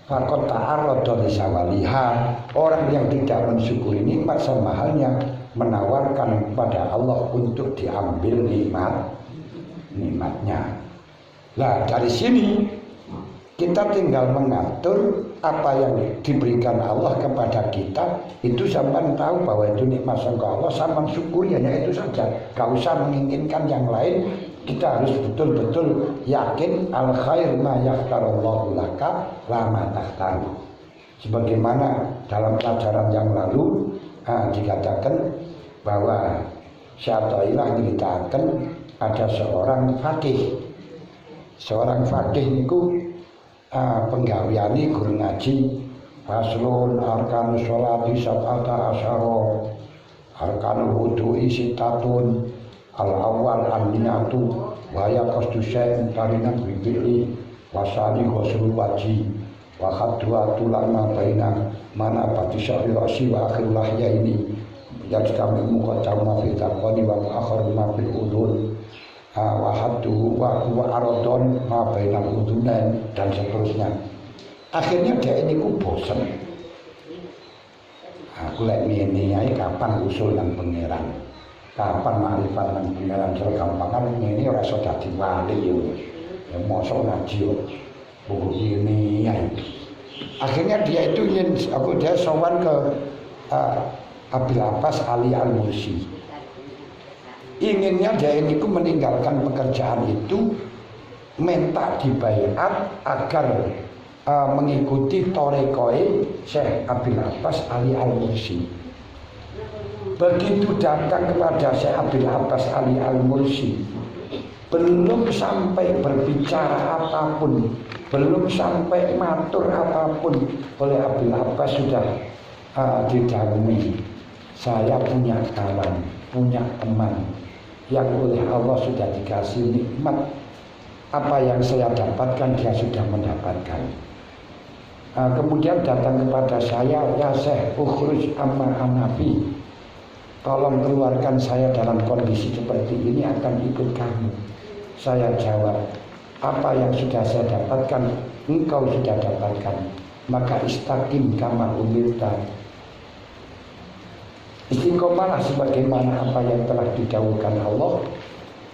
faqad ta'arrada li sawaliha. Orang yang tidak mensyukuri nikmat sama halnya menawarkan pada Allah untuk diambil nikmatnya. Nah, dari sini kita tinggal mengatur apa yang diberikan Allah kepada kita, itu sampai tahu bahwa itu nikmat sangka Allah, sampai syukuri hanya itu saja. Gak usah menginginkan yang lain. Kita harus betul-betul yakin al khair ma yaqtarallahu laka la ma tahtaru. Sebagaimana dalam pelajaran yang lalu dikatakan bahwa Syaikhullah ceritakan ada seorang fakih. Seorang fakih itu penggaweane guru ngaji faslun arkanus sholati sab'ata asyara arkanul wudu'i sitatun al awal an-niyatu wa ya qasdu syai'in tarinan bibili wasali ghusl wajhi wa khadwa tulama baina mana patisyari rasi wa akhirul lahya ini yajtami muqaddama fi taqwani wa akhiru ma fil udhun wahadu wa aradon ma bainal udunain dan seterusnya. Akhirnya dia ini ku bosen. Aku lek ngene ae kapan usul nang pangeran. Kapan makrifat nang pangeran secara gampangan ngene ora iso dadi wali yo. Ya mosok ngaji buku ini ya. Akhirnya dia itu ingin dia sowan ke Abil Abbas Ali Al-Mursi. Inginnya dia ini meninggalkan pekerjaan itu, minta dibayar agar mengikuti torekoe Syekh Abil Abbas Ali Al-Mursi. Begitu datang kepada Syekh Abil Abbas Ali Al-Mursi, belum sampai berbicara apapun, belum sampai matur apapun oleh Abil Abbas sudah didahului. Saya punya kawan, punya teman yang oleh Allah sudah dikasih nikmat. Apa yang saya dapatkan dia sudah mendapatkan. Kemudian datang kepada saya, ya Syekh, ukhruj amma anafi, tolong keluarkan saya dalam kondisi seperti ini, akan ikut kamu. Saya jawab, apa yang sudah saya dapatkan engkau sudah dapatkan, maka istaqim kama umirta, istiqomalah sebagaimana apa yang telah didahulukan Allah.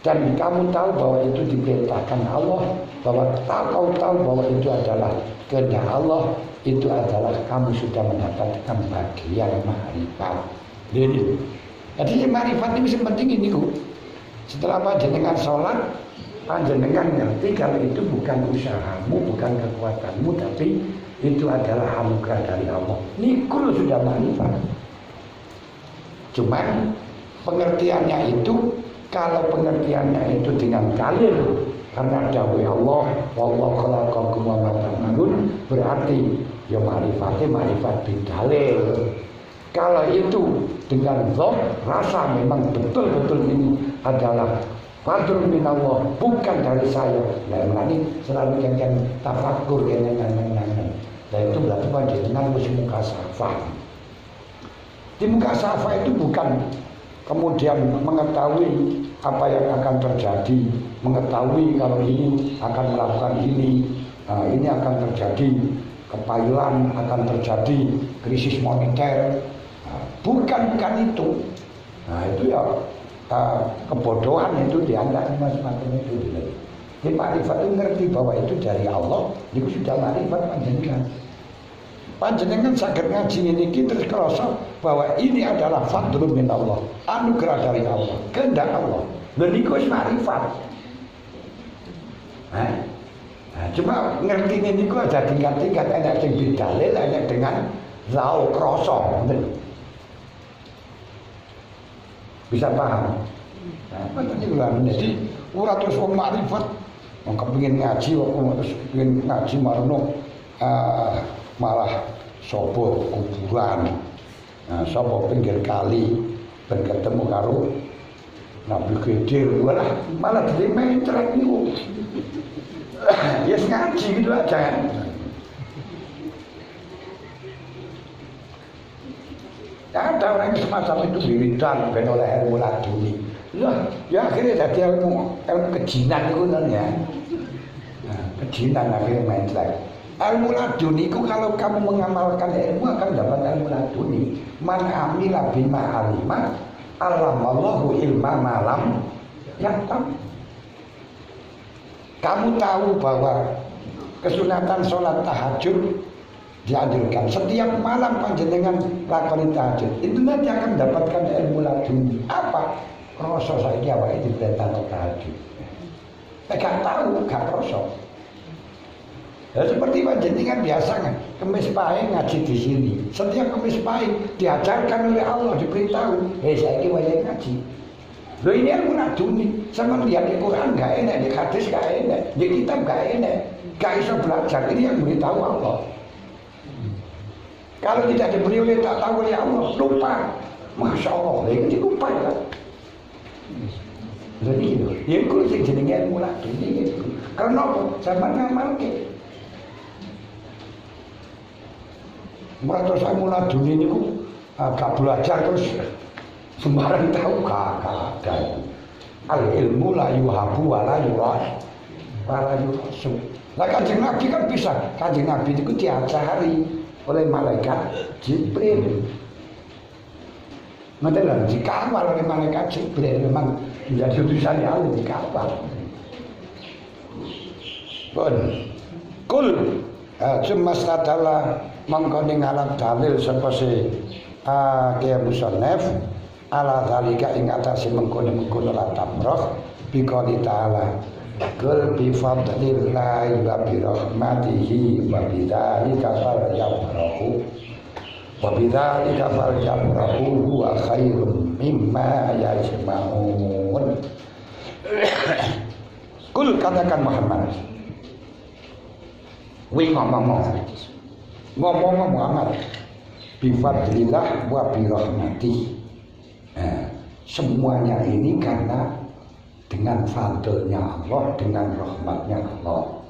Dan kamu tahu bahwa itu diperintahkan Allah, bahwa kau tahu bahwa itu adalah kehendak Allah, itu adalah kamu sudah mendapatkan bagian ma'rifat. Jadi ma'rifat ini penting ini kok. Setelah panjenengan sholat, panjenengan ngerti kalau itu bukan usahamu, bukan kekuatanmu, tapi itu adalah anugerah dari Allah. Nikul sudah ma'rifat. Cuman pengertiannya itu, kalau pengertiannya itu dengan dalil, karena dawuh Allah, wallahu khalaqakum wa ma ta'malun, berarti ya ma'rifat bidalil. Kalau itu dengan zon, rasa memang betul-betul ini adalah fadlun minallah, bukan dari saya. Nah, ini selalu yang tafakur yang. Nah itu berarti panjenengan mesti muka safa. Di muka safa itu bukan kemudian mengetahui apa yang akan terjadi, mengetahui kalau ini akan melakukan ini akan terjadi kepailan, akan terjadi krisis moneter. Bukan itu. Nah itu ya kebodohan itu dianggap semacam itu. Jadi ma'rifat itu ngerti bahwa itu dari Allah, itu sudah ma'rifat panjenengan. Panjenengan saged ngaji niki terus kerasa bahwa ini adalah fadlun min Allah, anugerah dari Allah, kehendak Allah. Lha niku wis ma'rifat. Cuma ngerti niku ada tingkat-tingkat, ada sing bidalil, ada dengan lau krasa. Bisa paham? Nah, jadi ora terus wong ma'rifat, wong kepengin ngaji, wong terus kepengin ngaji marono malah sopo kuburan, sopo pinggir kali ben ketemu karo Nabi Khidir, malah jadi mencret niku. Ya ngaji gitu aja kan. Ada orang yang semacam itu wiridan ben oleh ilmu laduni. Lah, ya akhirnya jadi ilmu kejinan itu kan ya. Kejinan akhirnya mencret. Ilmu laduni itu kalau kamu mengamalkan ilmu akan dapat ilmu laduni. Man amila bima alima alamallahu ilma malam yatam. Kamu tahu bahwa kesunatan sholat tahajud dianjurkan setiap malam panjenengan lakoni tahajud, itu nanti akan mendapatkan ilmu laduni. Apa? Rasa saiki awake diperintah tahajud. Gak tahu, gak rasa. Ya, seperti panjenengan biasa kan, Kemis Pahing ngaji di sini. Setiap Kemis Pahing diajarkan oleh Allah, diberitahu, saiki wayahe ngaji. Loh ini ilmu laduni. Sama lihat di Quran gak enak, di hadis gak enak, di kitab gak enak, gak bisa belajar. Ini yang beritahu Allah. Kalau tidak diberi oleh tak tahu oleh Allah, lupa. Masya Allah, ini lupa ya. Jadi itu, ya itu sih jenenge ilmu laduni gitu. Karena apa? Zaman ngamalke. Mereka saya mulai dunia ini gak belajar terus sembarang tahu gak ada. Al ilmu la yuhabu wa la yurasu. Lah Kanjeng Nabi kan bisa. Kanjeng Nabi itu diajari oleh malaikat Jibril. Padahal dikawal oleh malaikat Jibril, memang menjadi utusan Allah dikawal. pun kul semastadalah mongko ningalat dalil sapa si Kiai Musannaf ala zalika ing atase mengkono-mengkono latamroh biqouli ta'ala kul bi fadlillahi wa bi rahmatihi wa bidzalika falyafrahu wa bidzalika falyafrahu huwa khairum mimma yajma'un. Kul katakan Muhammad, ngomong Muhammad bifadlillah wa birahmati. Semuanya ini karena dengan fadlnya Allah, dengan rahmatnya Allah.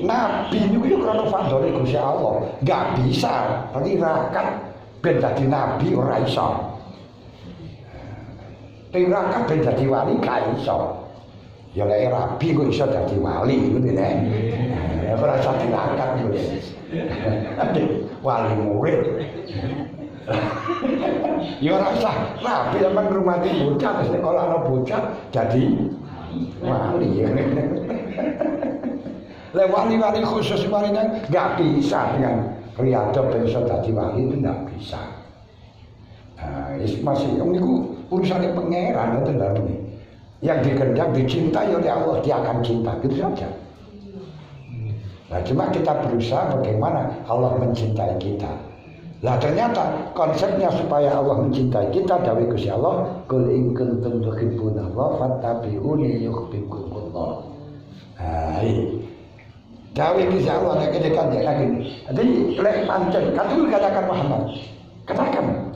Nabi itu karena fadlnya Gusti Allah, nggak bisa tirakat ben dadi nabi ora iso. Tirakat ben dadi wali gak iso. Ya lek rabi kok iso dadi wali ngono lho. Ora usah tirakat lho. Wali murid. Ya ora usah rabi sampean ngrumati bocah terus sekolahno bocah dadi wali. Lek wali-wali khusus walinya nggak bisa dengan riyadhah ben iso dadi wali itu nggak bisa. Masih niku urusannya pangeran itu lho. Yang dikehendak dicintai oleh Allah dia akan cinta, gitu saja. Nah cuma kita berusaha bagaimana Allah mencintai kita. Nah ternyata konsepnya supaya Allah mencintai kita dari Gusti Allah, qul in kuntum tuhibbunallaha fattabi'uni yuhibbukumullah. Dari Gusti Allah nek kanjeng lagi. Jadi lek pancen katakan Muhammad. Katakan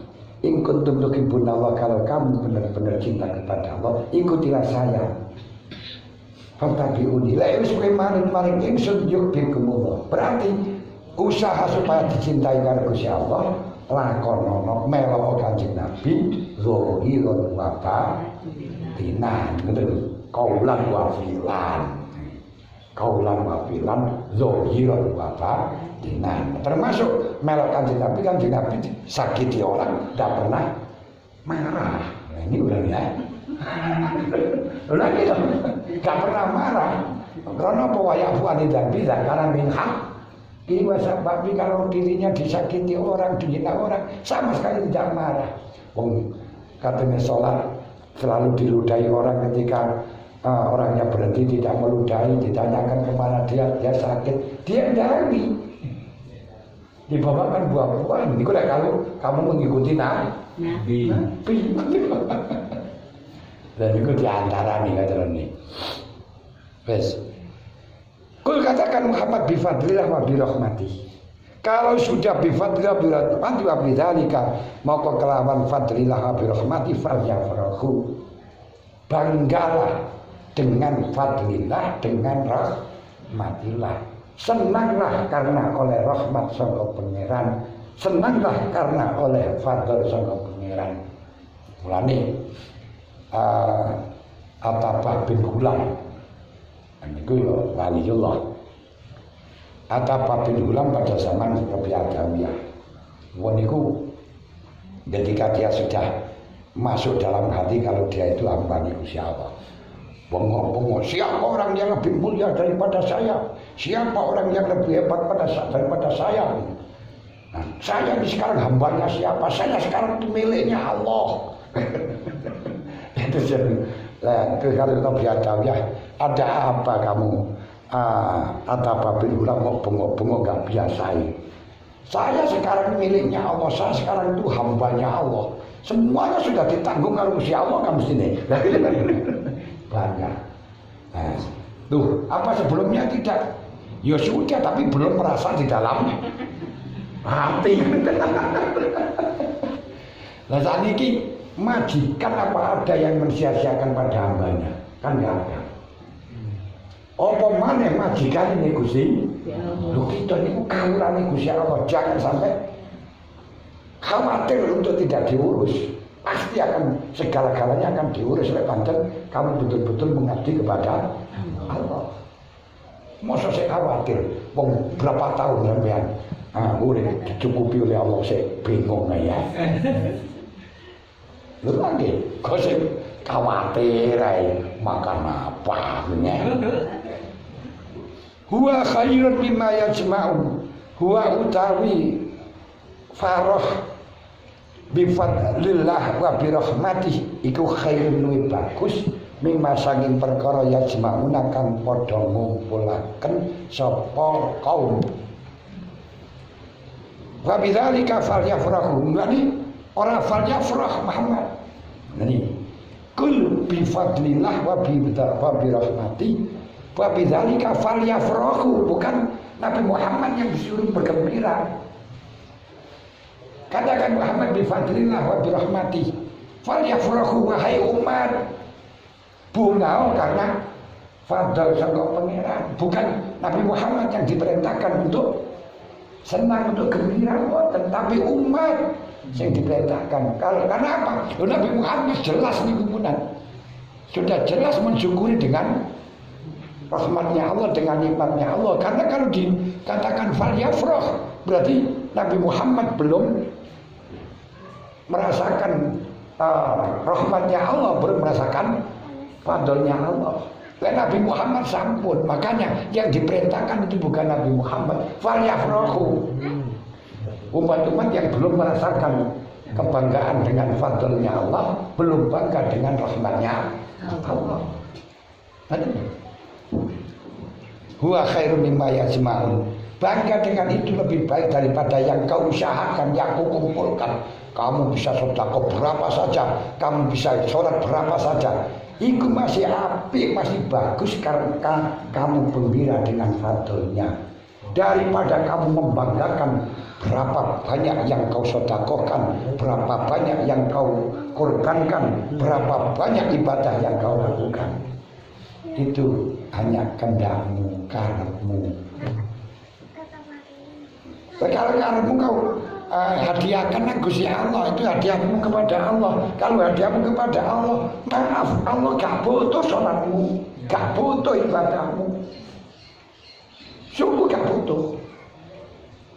in kuntum tuhibbunallaha, kalau kamu benar-benar cinta kepada Allah, ikutilah saya. Fattabi'uni. Lek wis kowe maring ingsun yuhibbukumullah. Berarti usaha supaya dicintai karo Gusti Allah lakonono melok Kanjeng Nabi zahirun wa batinan, ngoten. Kaulan wa filan zahirun wa batinan. Termasuk melok Kanjeng Nabi sakiti orang tidak pernah marah. Nah, ini udah ya. Lagi tidak pernah marah. Karena apa wayafu anidan bisa karena minhak. Iwa sababi kalau dirinya disakiti orang, dihina orang, sama sekali tidak marah. Katanya sholat selalu diludahi orang ketika orangnya berhenti tidak meludahi, ditanyakan kemana dia sakit, dia jari. Dibawakan buah-buahan. Ini kalau kamu mengikuti Nabi. Dan itu diantara nih kata ini. Wes. Kul katakan Muhammad bifadlillah wa birahmati. Kalau sudah bifadlillah birahmati wa bidzalika maka kelawan fadlillah wa birahmati falyafrahu. Banggalah dengan fadlillah, dengan rahmatillah. Senanglah karena oleh rahmat sangka pangeran, senanglah karena oleh fadl sangka pangeran. Mulane Atabah bin Gulam niku yo waliullah. Atabah bin Gulam pada zaman Rabi Adawiyah. Niku ketika dia sudah masuk dalam hati kalau dia itu hamba Gusti Allah. Bengok-bengok, siapa orang yang lebih mulia daripada saya? Siapa orang yang lebih hebat daripada saya? Nah, saya ini sekarang hambanya siapa? Saya sekarang miliknya Allah. Itu jadi, kalau Nabi Adawiyah, ada apa kamu? Atabah bin Gulam mau bengok-bengok gak biasain. Saya sekarang miliknya Allah, saya sekarang itu hambanya Allah. Semuanya sudah ditanggung kalau Gusti Allah kamu sini. Banyak. Nah, tuh apa sebelumnya tidak? Ya sudah, tapi belum merasa di dalam hati. Nah saat ini majikan apa ada yang mensia-siakan pada hambanya? Kan nggak ada. Apa mana majikan ini Gusti? Loh kita ini kawulane Gusti Allah, jangan sampai khawatir untuk tidak diurus. Pasti akan segala-galanya akan diurus oleh pancen kamu betul-betul mengabdi kepada Allah. Masa saya khawatir, berapa tahun sampean urip dicukupi oleh Allah, saya bingung ya. Lu lagi, kok saya khawatir makan apa punya? Huwa khairun mimma yajma'u. Huwa utawi faroh bifadlillah wa birahmatih iku khairun luwih bagus mimma saking perkara yajma'una kang padha ngumpulaken sapa kaum. Wa bidzalika falyafrahu. Ngene ora falyafrah Muhammad. Ngene. Kul bifadlillah wa birahmatih wa bidzalika falyafrahu, bukan Nabi Muhammad yang disuruh bergembira. Katakan Muhammad bifadlillah wa birahmatih falyafrahu, wahai umat, bungau karena fadl sangka pangeran. Bukan Nabi Muhammad yang diperintahkan untuk senang, untuk gembira, tetapi umat yang diperintahkan. Karena apa? Nabi Muhammad jelas nih kumpulan, sudah jelas mensyukuri dengan rahmatnya Allah, dengan nikmatnya Allah. Karena kalau dikatakan falyafrah, berarti Nabi Muhammad belum merasakan rahmatnya Allah, belum merasakan fadlnya Allah. Dan Nabi Muhammad sampun. Makanya yang diperintahkan itu bukan Nabi Muhammad, falyafrahu. Umat-umat yang belum merasakan kebanggaan dengan fadlnya Allah, belum bangga dengan rahmatnya Allah. Huwa khairu mimma yajma'un. Bangga dengan itu lebih baik daripada yang kau usahakan, yang kau kumpulkan. Kamu bisa sedekah berapa saja, kamu bisa sholat berapa saja, itu masih apik, masih bagus karena kamu gembira dengan fadlnya, daripada kamu membanggakan berapa banyak yang kau sedekahkan, berapa banyak yang kau korbankan, berapa banyak ibadah yang kau lakukan. Itu hanya kehendakmu, karepmu. Kalau karepmu kau hadiahkan Gusti Allah, itu hadiahmu kepada Allah. Kalau hadiahmu kepada Allah, maaf, Allah gak butuh sholatmu, gak butuh ibadahmu, sungguh gak butuh.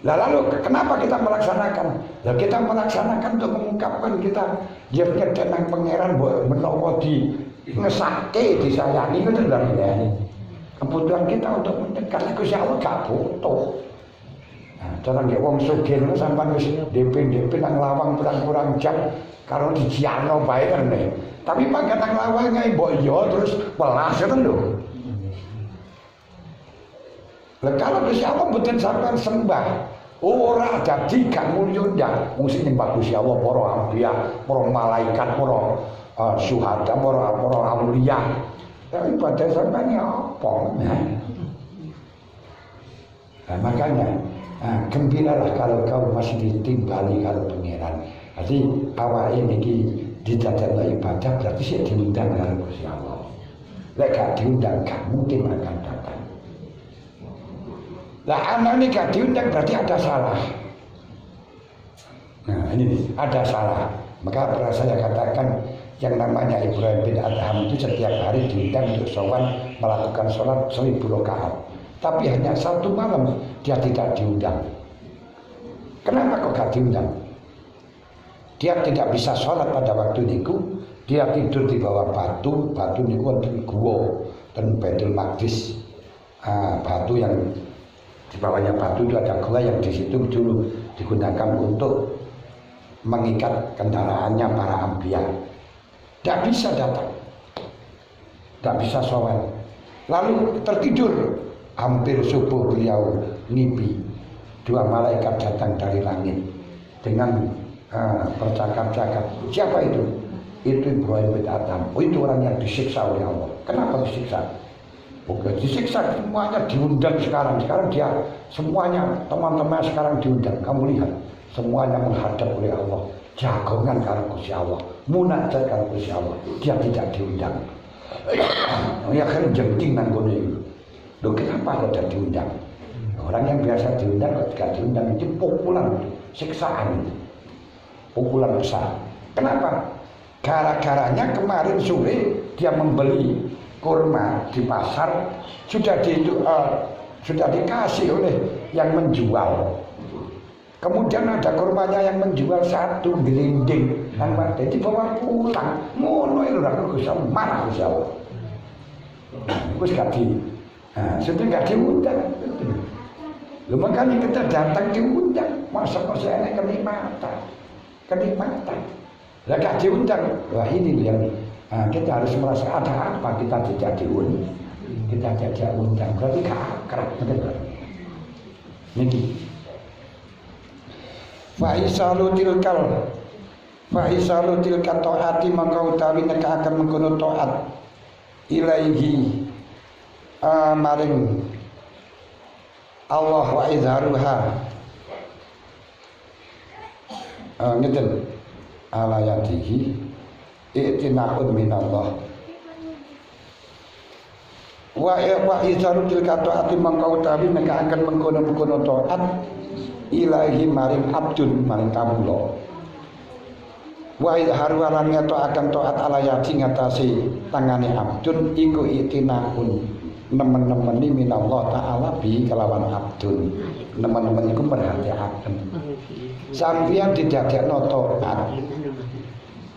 Lalu kenapa kita melaksanakan? Kita melaksanakan untuk mengungkapkan kita dia tenang pangeran menawa di ngesake disayangi, itu dalam ini kebutuhan kita untuk mendekat Gusti Allah gak butuh. Cara nggak wong sugih niku sampean wis DP nang lawang kurang jam karo dijiano bae kan nih. Tapi pangkat nang lawang ngai mbok yo terus welas ngoten lho. Lah kalau Gusti Allah mboten sampean sembah, ora dadi gak mulya ndak. Mung sing nyembah Gusti Allah para anbiya, para malaikat, para syuhada, para auliya. Tapi pada sampean apa? Nah, makanya gembiralah kalau kau masih ditimbali kalau pangeran. Jadi awak ini didadakno ibadah berarti sih diundang karo Gusti Allah. Lek gak diundang gak mungkin akan datang. Lah anak ini gak diundang berarti ada salah. Nah ini ada salah. Maka pernah saya katakan yang namanya Ibrahim bin Adham itu setiap hari diundang untuk sowan melakukan sholat 1000 rakaat. Tapi hanya satu malam dia tidak diundang. Kenapa kok gak diundang? Dia tidak bisa sholat pada waktu itu. Dia tidur di bawah batu. Batu itu wonten gua dan Baitul Maqdis. Batu yang di bawahnya batu itu ada gua yang di situ dulu digunakan untuk mengikat kendaraannya para anbiya. Tidak bisa datang, tidak bisa sholat. Lalu tertidur. Hampir subuh beliau mimpi 2 malaikat datang dari langit dengan bercakap-cakap. Siapa itu? Itu Ibrahim bin Adham. Oh, itu orang yang disiksa oleh Allah. Kenapa disiksa? Bukan disiksa, semuanya diundang sekarang. Sekarang dia semuanya teman-teman sekarang diundang. Kamu lihat semuanya menghadap oleh Allah. Jagongan karo Gusti Allah, munajat karo Gusti Allah. Dia tidak diundang. Ya kan jengking nang kono iki. Loh kenapa kok tidak diundang? Orang yang biasa diundang kok tidak diundang itu pukulan, siksaan, pukulan besar. Kenapa? Gara-garanya kemarin sore dia membeli kurma di pasar sudah dikasih oleh yang menjual. Kemudian ada kurmanya yang menjual 1 gelinding, jadi bawa pulang. Ngono itu ora Gusti Allah, marah Gusti Allah. Wis gak Nah, sudah nggak diundang. Lu makanya kita datang diundang, masa enak kenikmatan. Lah gak diundang, wah ini yang kita harus merasa ada apa kita tidak diundang, kita tidak undang, berarti gak akrab, betul. Niki. Fa'isalu tilkal ta'ati maka utawi neka akan mengkono ta'at ilaihi maring Allah wa izharuha ngeten alayatihi i'tina'un minallah wa izharu tilka ta'ati mangka utawi nek akan mengkono-kono ta'at ilahi maring abdun maring kawula wa izharu lan akan ta'at alayati ngatasi tangane abdun iku i'tina'un nemen-nemeni minallah ta'ala bi kelawan abdun nemen-nemen iku merhatiaken sampeyan didadekno taat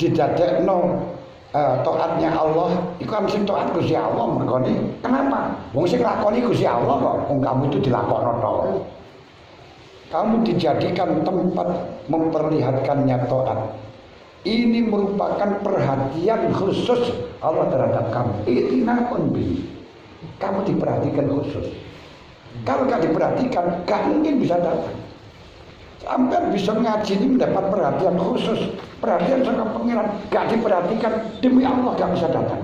didadekno taatnya Allah iku mesti taat Gusti Allah mergone kenapa wong sing lakoni Gusti Allah kok wong kamu itu dilakokno tok kamu dijadikan tempat memperlihatkannya taat ini merupakan perhatian khusus Allah terhadap kamu itinakun bi kamu diperhatikan khusus. Kalau gak diperhatikan, gak mungkin bisa datang. Sampai bisa ngaji ini mendapat perhatian khusus, perhatian sama pengiran. Gak diperhatikan, demi Allah gak bisa datang.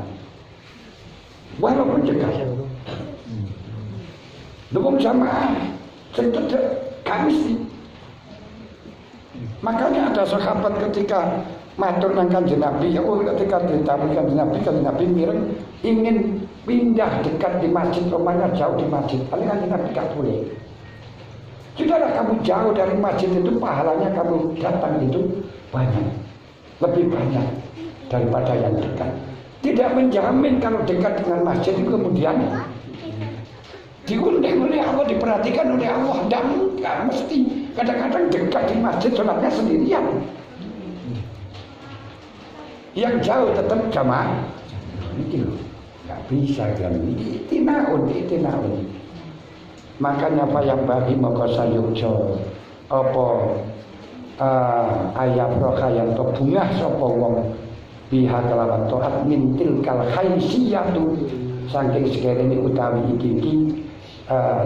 Walaupun cegah. Dukung sama, gak mesti. Makanya ada sahabat ketika matur nang Kanjeng Nabi, ketika ditamu Kanjeng Nabi mireng ingin pindah dekat di masjid, rumahnya jauh di masjid. Paling Kanjeng Nabi tidak boleh. Sudahlah kamu jauh dari masjid itu pahalanya kamu datang itu banyak, lebih banyak daripada yang dekat. Tidak menjamin kalau dekat dengan masjid itu kemudian diundang oleh Allah, diperhatikan oleh Allah. Tidak mesti. Kadang-kadang dekat di masjid sholatnya sendirian. Yang jauh tetap jamaah. Ini loh, nggak bisa kan? Itinaun. Makanya apa yang bagi maka sayukjo apa ayat roha yang bunga sapa wong pihak kelawan taat mintil kal haisiyatu saking sekarene utawi iki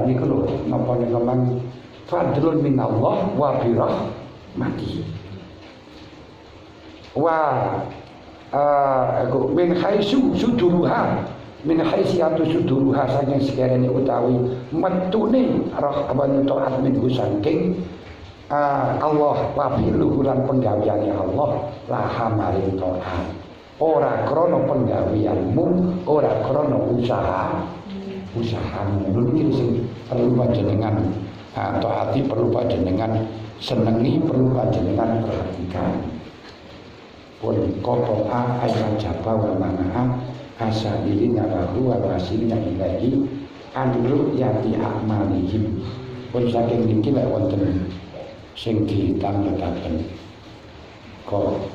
niku lho napa ngomong fadlun minallah wa birahmatihi wa min haitsu suduruha min haitsiyatu suduruha saking sekarene utawi metune rahman taat min saking Allah wa filuhulan penggaweane Allah laha maring taat ora krana penggaweanmu ora krana usahamu niki sing perlu panjenengan taati, perlu panjenengan senengi, perlu panjenengan perhatikan. Pun kotoa ayat jaba wa mana'a asailina lahu wa wasilina ilahi anru yati a'malihim. Pun saking niki lek wonten sing ditandhaken kok